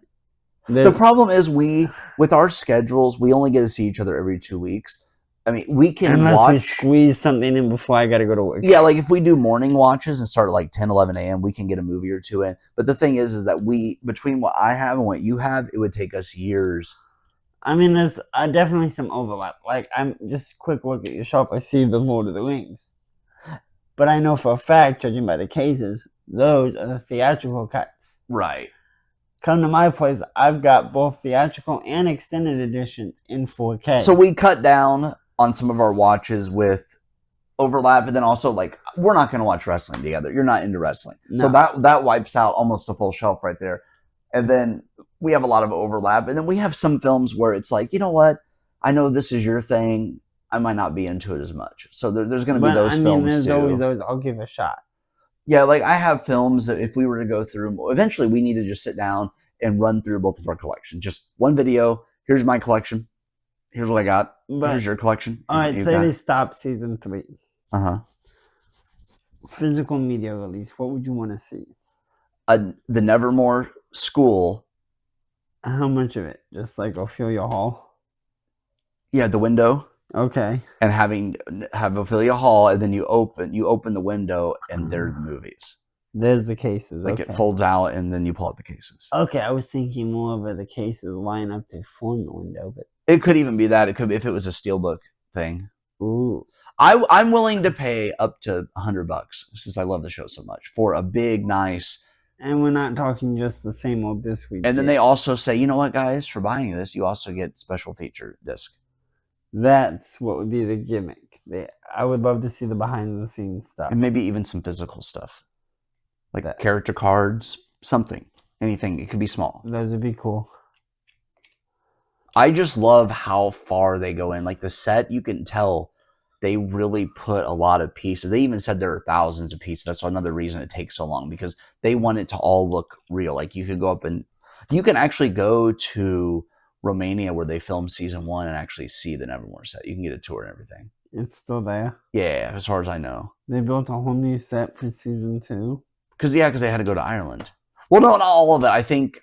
The problem is with our schedules, we only get to see each other every 2 weeks. I mean, we can Unless we squeeze something in before I got to go to work. Yeah, like if we do morning watches and start at like 10, 11 a.m., we can get a movie or two in. But the thing is that between what I have and what you have, it would take us years. I mean, there's definitely some overlap. Like, I'm just a quick look at your shelf. I see the Lord of the Rings. But I know for a fact, judging by the cases, those are the theatrical cuts. Right. Come to my place, I've got both theatrical and extended editions in 4K. So we cut down on some of our watches with overlap, and then also like we're not going to watch wrestling together. You're not into wrestling, No. so that wipes out almost a full shelf right there. And then we have a lot of overlap, and then we have some films where it's like, you know what, I know this is your thing. I might not be into it as much. So there's going to be those films there's too. always those. I'll give a shot. Yeah, like I have films that if we were to go through, eventually we need to just sit down and run through both of our collections. Just one video. Here's my collection. Here's what I got. But, Here's your collection. all right, say they stop season 3. Physical media release. What would you want to see? The Nevermore School. How much of it? Just like Ophelia Hall? Yeah, the window. Okay. And have Ophelia Hall, and then you open the window, and there are the movies. There's the cases. Like okay. it folds out, and then you pull out the cases. Okay, I was thinking more of the cases line up to form the window, but It could even be that. It could be if it was a steelbook thing. ooh, I'm willing to pay up to $100 since I love the show so much for a big, nice. and we're not talking just the same old this week. And then they also say, you know what, guys, for buying this, you also get special feature disc. That's what would be the gimmick. I would love to see the behind the scenes stuff. And maybe even some physical stuff. Like That- character cards, something. Anything. It could be small. Those would be cool. I just love how far they go in. Like the set, you can tell they really put a lot of pieces. They even said there are thousands of pieces. That's another reason it takes so long, because they want it to all look real. Like you could go up and you can actually go to Romania where they filmed season 1 and actually see the Nevermore set. You can get a tour and everything. It's still there. Yeah, as far as I know. They built a whole new set for season 2. Because they had to go to Ireland. Well, no, not all of it. I think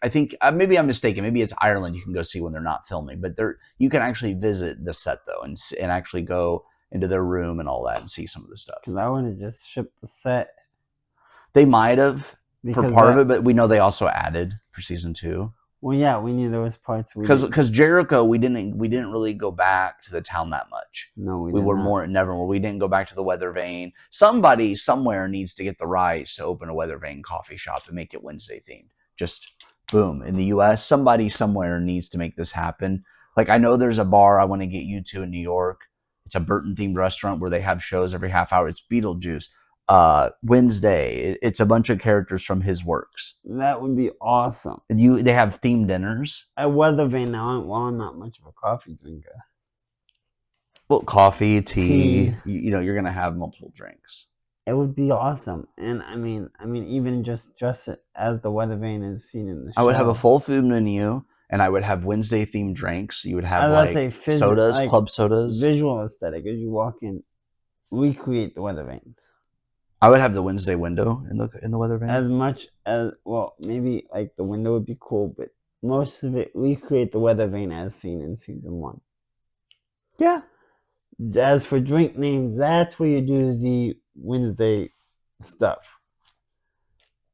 maybe I'm mistaken. Maybe it's Ireland you can go see when they're not filming. But you can actually visit the set though, and actually go into their room and all that and see some of the stuff. Because I would have just shipped the set. They might have. for part of it, but we know they also added for season 2. Well, yeah, we knew there was parts Because Jericho, we didn't really go back to the town that much. No, we were more at Nevermore. We didn't go back to the Weather Vane. Somebody somewhere needs to get the rights to open a Weather Vane coffee shop and make it Wednesday themed. Just boom. In the U.S., somebody somewhere needs to make this happen. Like, I know there's a bar I want to get you to in New York. It's a Burton themed restaurant where they have shows every half hour. It's Beetlejuice. Wednesday, it's a bunch of characters from his works. That would be awesome. They have themed dinners. At Weather Vane now, I'm not much of a coffee drinker. Well, coffee, tea. You're gonna have multiple drinks. It would be awesome, and I mean, even just dress it as the Weather Vane is seen in the show. I would have a full food menu, and I would have Wednesday themed drinks. You would have sodas, like club sodas, visual aesthetic. As you walk in, recreate the Weather Vane. I would have the Wednesday window in the Weather Vane. As much as, well, maybe like the window would be cool, but most of it, recreate the Weather Vane as seen in season 1. Yeah. As for drink names, that's where you do the Wednesday stuff.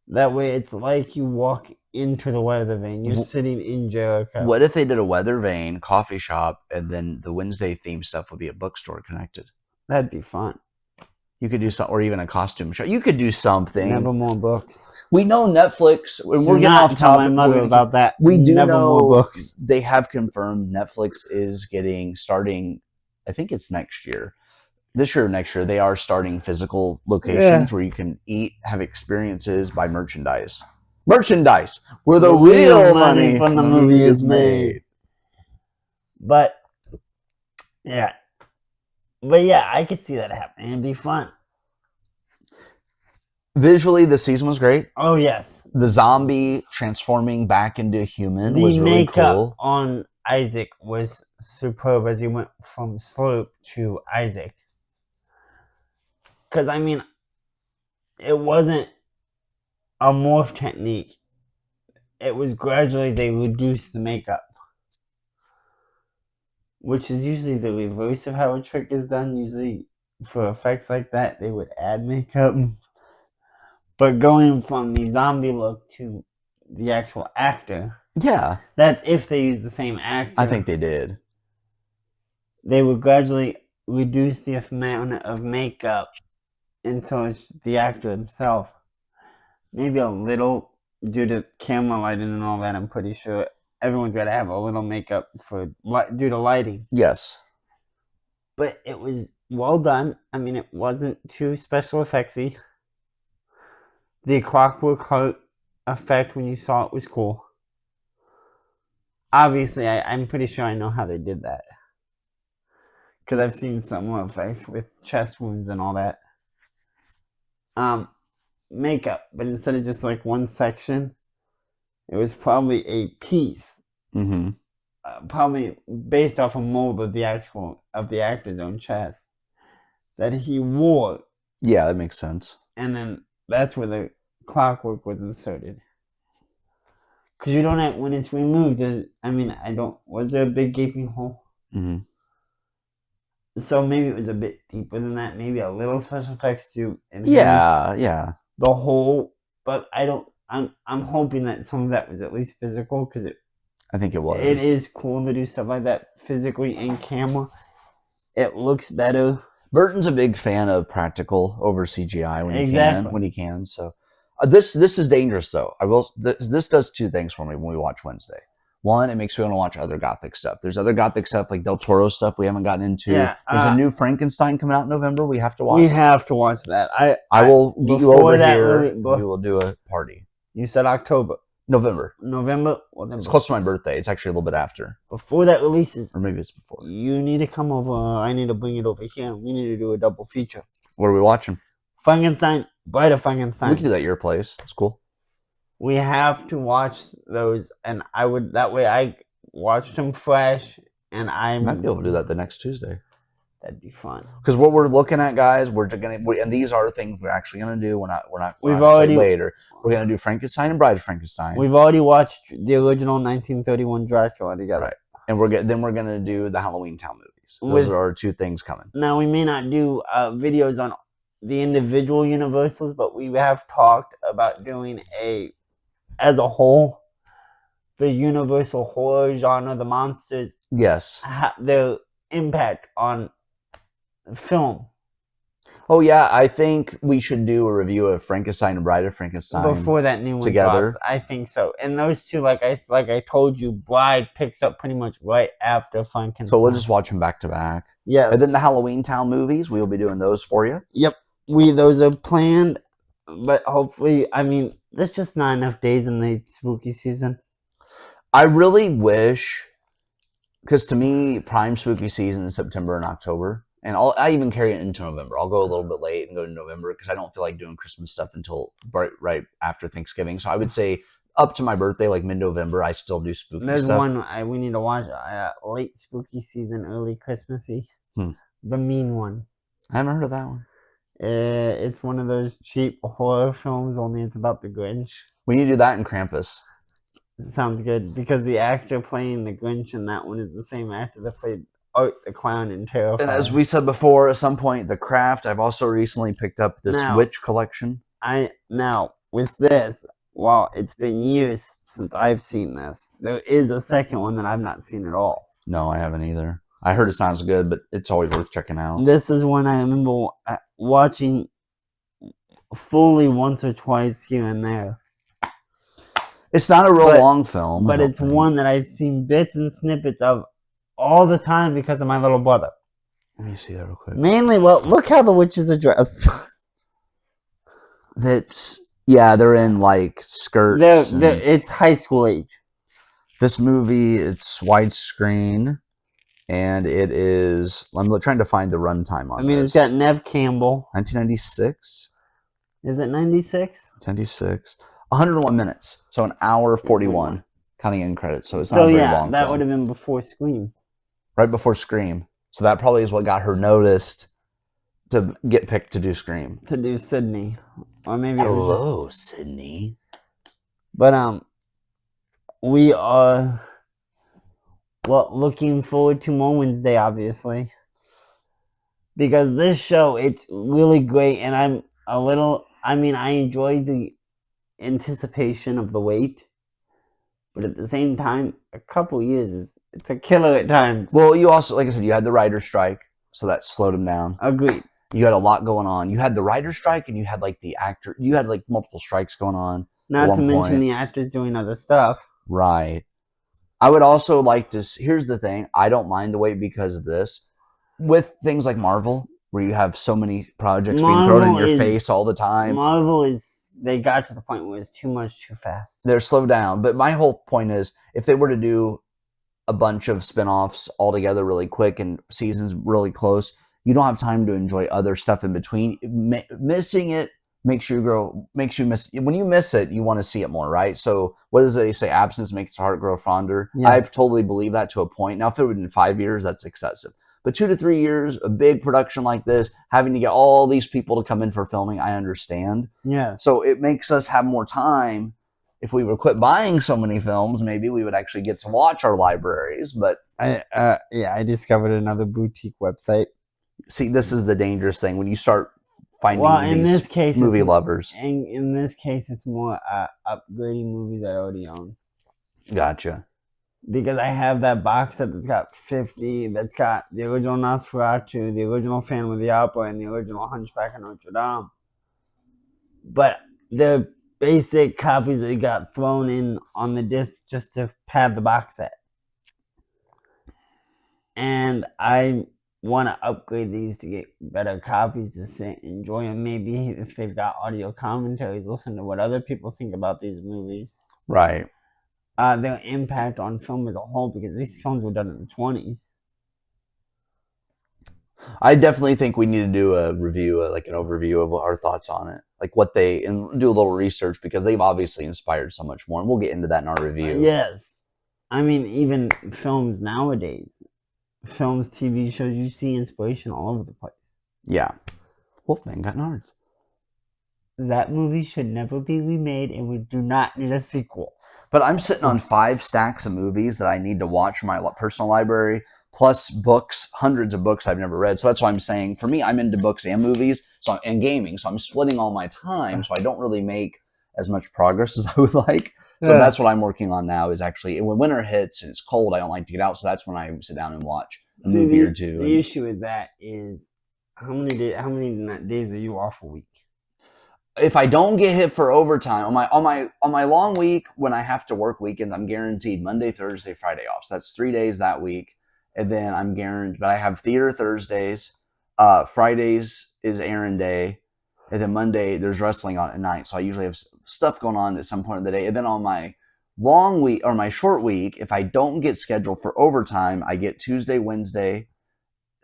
That way it's like you walk into the Weather Vane. You're sitting in Jericho. What if they did a Weather Vane coffee shop and then the Wednesday theme stuff would be a bookstore connected? That'd be fun. You could do something, or even a costume show. You could do something. Nevermore books. We know Netflix. And we're getting off topic. My mother about that. We do Nevermore know books. They have confirmed Netflix is starting. I think it's next year. This year or next year, they are starting physical locations where you can eat, have experiences, buy merchandise. Merchandise, where the real money from the movie is made. But yeah, I could see that happening. It'd be fun. Visually, the season was great. Oh yes, the zombie transforming back into a human was really cool. The makeup on Isaac was superb as he went from Slope to Isaac. Because, I mean, it wasn't a morph technique. It was gradually they reduced the makeup. Which is usually the reverse of how a trick is done. Usually, for effects like that, they would add makeup. But going from the zombie look to the actual actor... Yeah. That's if they use the same actor. I think they did. They would gradually reduce the amount of makeup until it's the actor himself. Maybe a little due to camera lighting and all that. I'm pretty sure everyone's got to have a little makeup due to lighting. Yes. But it was well done. I mean, it wasn't too special effectsy. The Clockwork Heart effect when you saw it was cool. Obviously, I'm pretty sure I know how they did that. Because I've seen similar effects with chest wounds and all that. Makeup, but instead of just like one section, it was probably a piece. Mm-hmm. Probably based off a mold of the actor's own chest that he wore. Yeah, that makes sense. And then that's where the clockwork was inserted. Because you don't have, when it's removed, was there a big gaping hole? Mm-hmm. So maybe it was a bit deeper than that. Maybe a little special effects to enhance the whole. But I'm hoping that some of that was at least physical, because I think it was. It is cool to do stuff like that physically in camera. It looks better. Burton's a big fan of practical over CGI when he can. So this is dangerous though. This does two things for me when we watch Wednesday. One, it makes me want to watch other Gothic stuff. There's other Gothic stuff like Del Toro stuff we haven't gotten into. Yeah, there's a new Frankenstein coming out in November. We have to watch. We have to watch that. I will get you over here. We will do a party. You said October. November. Well, it's close to my birthday. It's actually a little bit after. Before that releases. Or maybe it's before. You need to come over. I need to bring it over here. We need to do a double feature. What are we watching? Frankenstein. Bride of Frankenstein. We can do that at your place. It's cool. We have to watch those, and that way I watched them fresh, and I might be able to do that the next Tuesday. That'd be fun. Because what we're looking at, guys, and these are things we're actually gonna do. We're not. We've already later. We're gonna do Frankenstein and Bride of Frankenstein. We've already watched the original 1931 Dracula together, right? And then we're gonna do the Halloween Town movies. Those are our two things coming. Now we may not do videos on the individual Universals, but we have talked about doing as a whole, the universal horror genre, the monsters, Yes. their impact on film Oh yeah, I think we should do a review of Frankenstein and Bride of Frankenstein before that new one together. drops. I think so. And those two, like I told you, Bride picks up pretty much right after Frankenstein. So we'll just watch them back to back. Yes. And then the Halloween Town movies, we will be doing those for you. Yep. Those are planned, but hopefully, I mean, there's just not enough days in the spooky season. I really wish, because to me, prime spooky season is September and October. And I even carry it into November. I'll go a little bit late and go to November because I don't feel like doing Christmas stuff until right after Thanksgiving. So I would say up to my birthday, like mid-November, I still do spooky There's stuff. one we need to watch, late spooky season, early Christmassy. The Mean Ones. I haven't heard of that one. It's one of those cheap horror films, only it's about the Grinch. We need to do that in Krampus. Sounds good, because the actor playing the Grinch in that one is the same actor that played Art the Clown in Terrifier. And as we said before, at some point, The Craft, I've also recently picked up this Witch collection. Now, with this, while it's been years since I've seen this, there is a second one that I've not seen at all. No, I haven't either. I heard it sounds good, but it's always worth checking out. This is one I remember watching fully once or twice here and there. It's not a real long film. But it's one that I've seen bits and snippets of all the time because of my little brother. Let me see that real quick. Mainly, well, look how the witches are dressed. They're in like skirts. It's high school age. This movie, it's widescreen, and it is. I'm trying to find the runtime on. It's got Nev Campbell. 1996. Is it 96? 96. 101 minutes, so an hour 41, counting in credits. So it's not a very long. That would have been before Scream. Right before Scream. So that probably is what got her noticed to get picked to do Scream. To do Sydney. Or maybe Hello, Sydney. But we are looking forward to more Wednesday, obviously. Because this show, it's really great, and I enjoyed the anticipation of the wait. But at the same time, a couple years it's a killer at times. Well, you also, like I said, you had the writer's strike, so that slowed them down. Agreed. You had a lot going on. You had the writer's strike, and you had like you had like multiple strikes going on. Not to mention the actors doing other stuff. Right. I would also like to. Here's the thing: I don't mind the wait because of this. With things like Marvel, where you have so many projects being thrown in your face all the time. They got to the point where it's too much too fast. They're slowed down. But my whole point is, if they were to do a bunch of spinoffs all together really quick and seasons really close, you don't have time to enjoy other stuff in between. Missing it makes you miss. When you miss it, you want to see it more, right? So what does they say? Absence makes the heart grow fonder. Yes. I totally believe that to a point. Now, if it would in 5 years, that's excessive. But 2 to 3 years, a big production like this, having to get all these people to come in for filming, I understand. Yeah. So it makes us have more time. If we would quit buying so many films, maybe we would actually get to watch our libraries. But I discovered another boutique website. See, this is the dangerous thing when you start finding these movie lovers. In this case, it's more upgrading movies I already own. Gotcha. Because I have that box set that's got 50, that's got the original Nosferatu, the original Phantom of the Opera, and the original Hunchback of Notre Dame. But the basic copies that got thrown in on the disc just to pad the box set. And I want to upgrade these to get better copies to enjoy them. Maybe if they've got audio commentaries, listen to what other people think about these movies. Right. Their impact on film as a whole, because these films were done in the 20s. I definitely think we need to do a review, like an overview of our thoughts on it, like and do a little research, because they've obviously inspired so much more, and we'll get into that in our review. Yes. I mean, even films nowadays, films, TV shows, you see inspiration all over the place. Yeah. Wolfman got nards. That movie should never be remade, and we do not need a sequel. But I'm sitting on 5 stacks of movies that I need to watch from my personal library, plus books, hundreds of books I've never read. So that's why I'm saying, for me, I'm into books and movies and gaming. So I'm splitting all my time, so I don't really make as much progress as I would like. So that's what I'm working on now. Is actually when winter hits and it's cold, I don't like to get out. So that's when I sit down and watch a movie or two. The issue with that is how many days are you off a week? If I don't get hit for overtime on my long week, when I have to work weekends, I'm guaranteed Monday, Thursday, Friday off. So that's 3 days that week, and then I'm guaranteed. But I have theater Thursdays. Fridays is errand day, and then Monday there's wrestling on at night. So I usually have stuff going on at some point of the day. And then on my long week or my short week, if I don't get scheduled for overtime, I get Tuesday, Wednesday,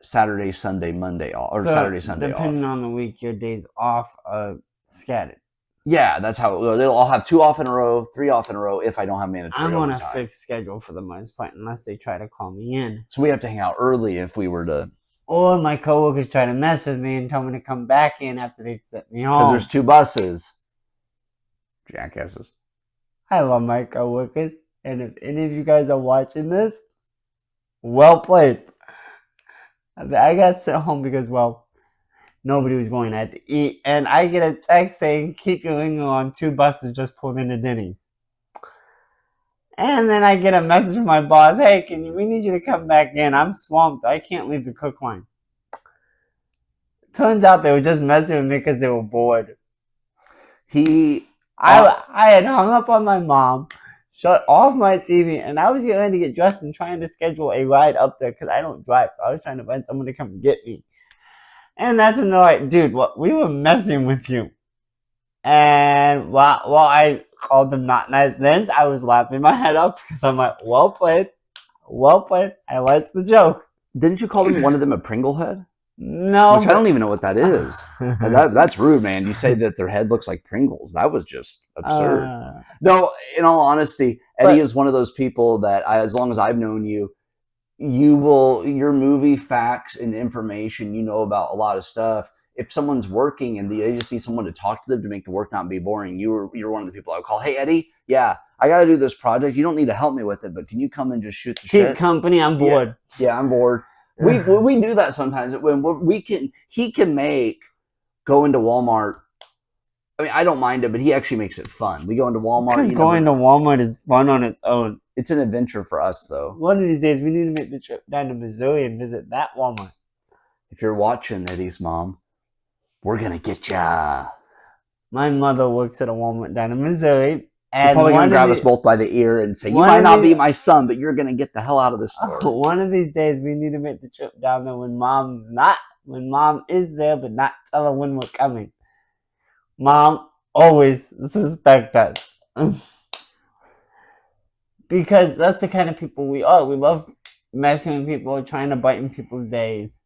Saturday, Sunday, Monday off, or Saturday, Sunday depending off. on the week, your days off are scattered. Yeah, that's how it will. I'll have 2 off in a row, 3 off in a row if I don't have mandatory I'm on overtime. a fixed schedule for the most part, unless they try to call me in. So we have to hang out early if we were to. Or my coworkers try to mess with me and tell me to come back in after they've sent me home. Because there's 2 buses. Jackasses. I love my coworkers, and if any of you guys are watching this, well played. I got sent home because, well, nobody was going out to eat, and I get a text saying, keep your finger on 2 buses just pulled into Denny's. And then I get a message from my boss, hey, we need you to come back in. I'm swamped. I can't leave the cook line. Turns out they were just messing with me because they were bored. I had hung up on my mom, shut off my TV, and I was going to get dressed and trying to schedule a ride up there because I don't drive, so I was trying to find someone to come get me. And that's when they're like, dude, we were messing with you. And while I called them not nice things, I was laughing my head off because I'm like, well played. I liked the joke. Didn't you call one of them a Pringle head? No. Which I don't even know what that is. That's rude, man. You say that their head looks like Pringles. That was just absurd. No, in all honesty, Eddie is one of those people that, as long as I've known you, your movie facts and information, you know about a lot of stuff. If someone's working and they just need someone to talk to them to make the work not be boring, you're one of the people I would call, hey, Eddie, yeah, I got to do this project. You don't need to help me with it, but can you come and just shoot the shit? Keep company, I'm bored. Yeah, I'm bored. We do that sometimes. When he can make going to Walmart. I mean, I don't mind it, but he actually makes it fun. We go into Walmart. Because going to Walmart is fun on its own. It's an adventure for us, though. One of these days, we need to make the trip down to Missouri and visit that Walmart. If you're watching, Eddie's mom, we're gonna get ya. My mother works at a Walmart down in Missouri. And you're probably going to grab us both by the ear and say, you might not be my son, but you're going to get the hell out of this store. One of these days, we need to make the trip down there when mom is there, but not tell her when we're coming. Mom always suspect us. Because that's the kind of people we are. We love messing with people, trying to bite in people's days.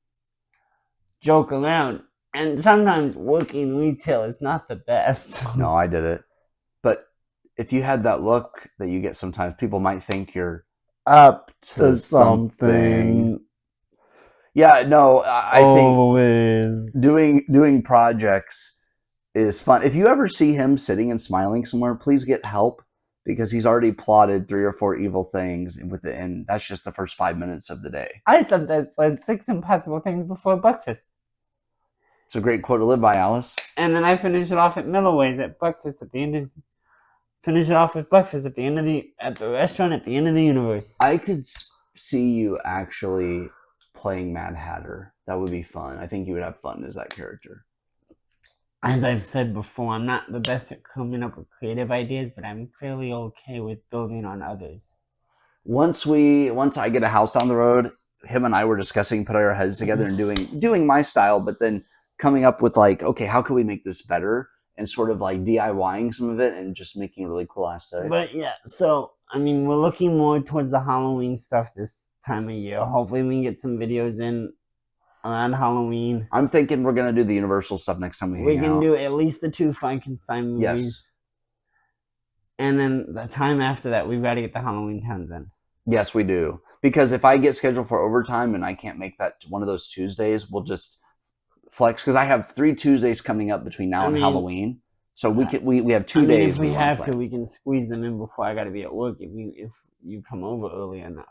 Joke around. And sometimes working retail is not the best. No, I did it. But if you had that look that you get sometimes, people might think you're up to something. Yeah, no, I think doing projects is fun. If you ever see him sitting and smiling somewhere, please get help, because he's already plotted 3 or 4 evil things, and that's just the first 5 minutes of the day. I sometimes plan 6 impossible things before breakfast. It's a great quote to live by, Alice. And then I finish it off at Middleways at breakfast at the end of... Finish it off with breakfast at the restaurant at the end of the universe. I could see you actually playing Mad Hatter. That would be fun. I think you would have fun as that character. As I've said before, I'm not the best at coming up with creative ideas, but I'm fairly okay with building on others. Once I get a house down the road, him and I were discussing putting our heads together and doing my style, but then coming up with like, okay, how can we make this better? And sort of like DIYing some of it and just making a really cool aesthetic. But yeah, so, I mean, we're looking more towards the Halloween stuff this time of year. Hopefully we can get some videos in around Halloween. I'm thinking we're going to do the Universal stuff next time we hang out. We can do at least the 2 Frankenstein movies. Yes. And then the time after that, we've got to get the Halloween Towns in. Yes, we do. Because if I get scheduled for overtime and I can't make that one of those Tuesdays, we'll just flex, because I have 3 Tuesdays coming up between now and Halloween, so we have 2 days. If we have to, we can squeeze them in before I got to be at work. If you come over early enough,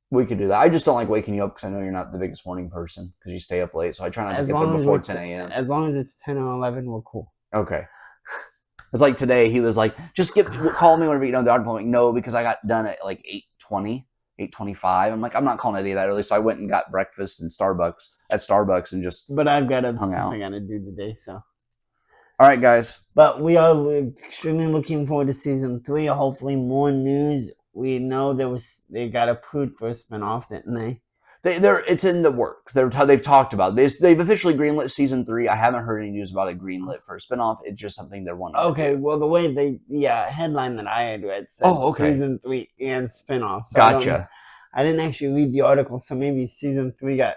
we could do that. I just don't like waking you up because I know you're not the biggest morning person because you stay up late. So I try not to get there before 10 a.m. As long as it's 10 or 11, we're cool. Okay. It's like today he was like, just call me whenever you know the I'm like, no, because I got done at like 8:20, 8:25. I'm like, I'm not calling any of that early. So I went and got breakfast in Starbucks and just But I've got hung out. something I got to do today, so. All right, guys. But we are extremely looking forward to season 3. Hopefully more news. We know they got approved for a spinoff, didn't they? It's in the works. They've talked about this. They've officially greenlit season 3. I haven't heard any news about a greenlit for a spinoff. It's just something they're wanting. Okay, well the way headline that I had read said season 3 and spinoff. So gotcha. I didn't actually read the article, so maybe season 3 got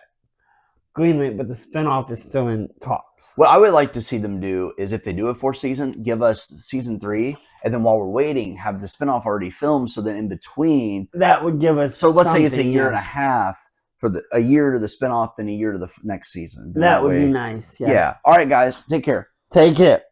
greenlit, but the spinoff is still in talks. What I would like to see them do is, if they do a 4th season, give us season 3, and then while we're waiting, have the spinoff already filmed. So then in between, that would give us. So let's say it's a year and a half. For a year to the spinoff, then a year to the next season. That would be nice. Yes. Yeah. All right, guys. Take care. Take care.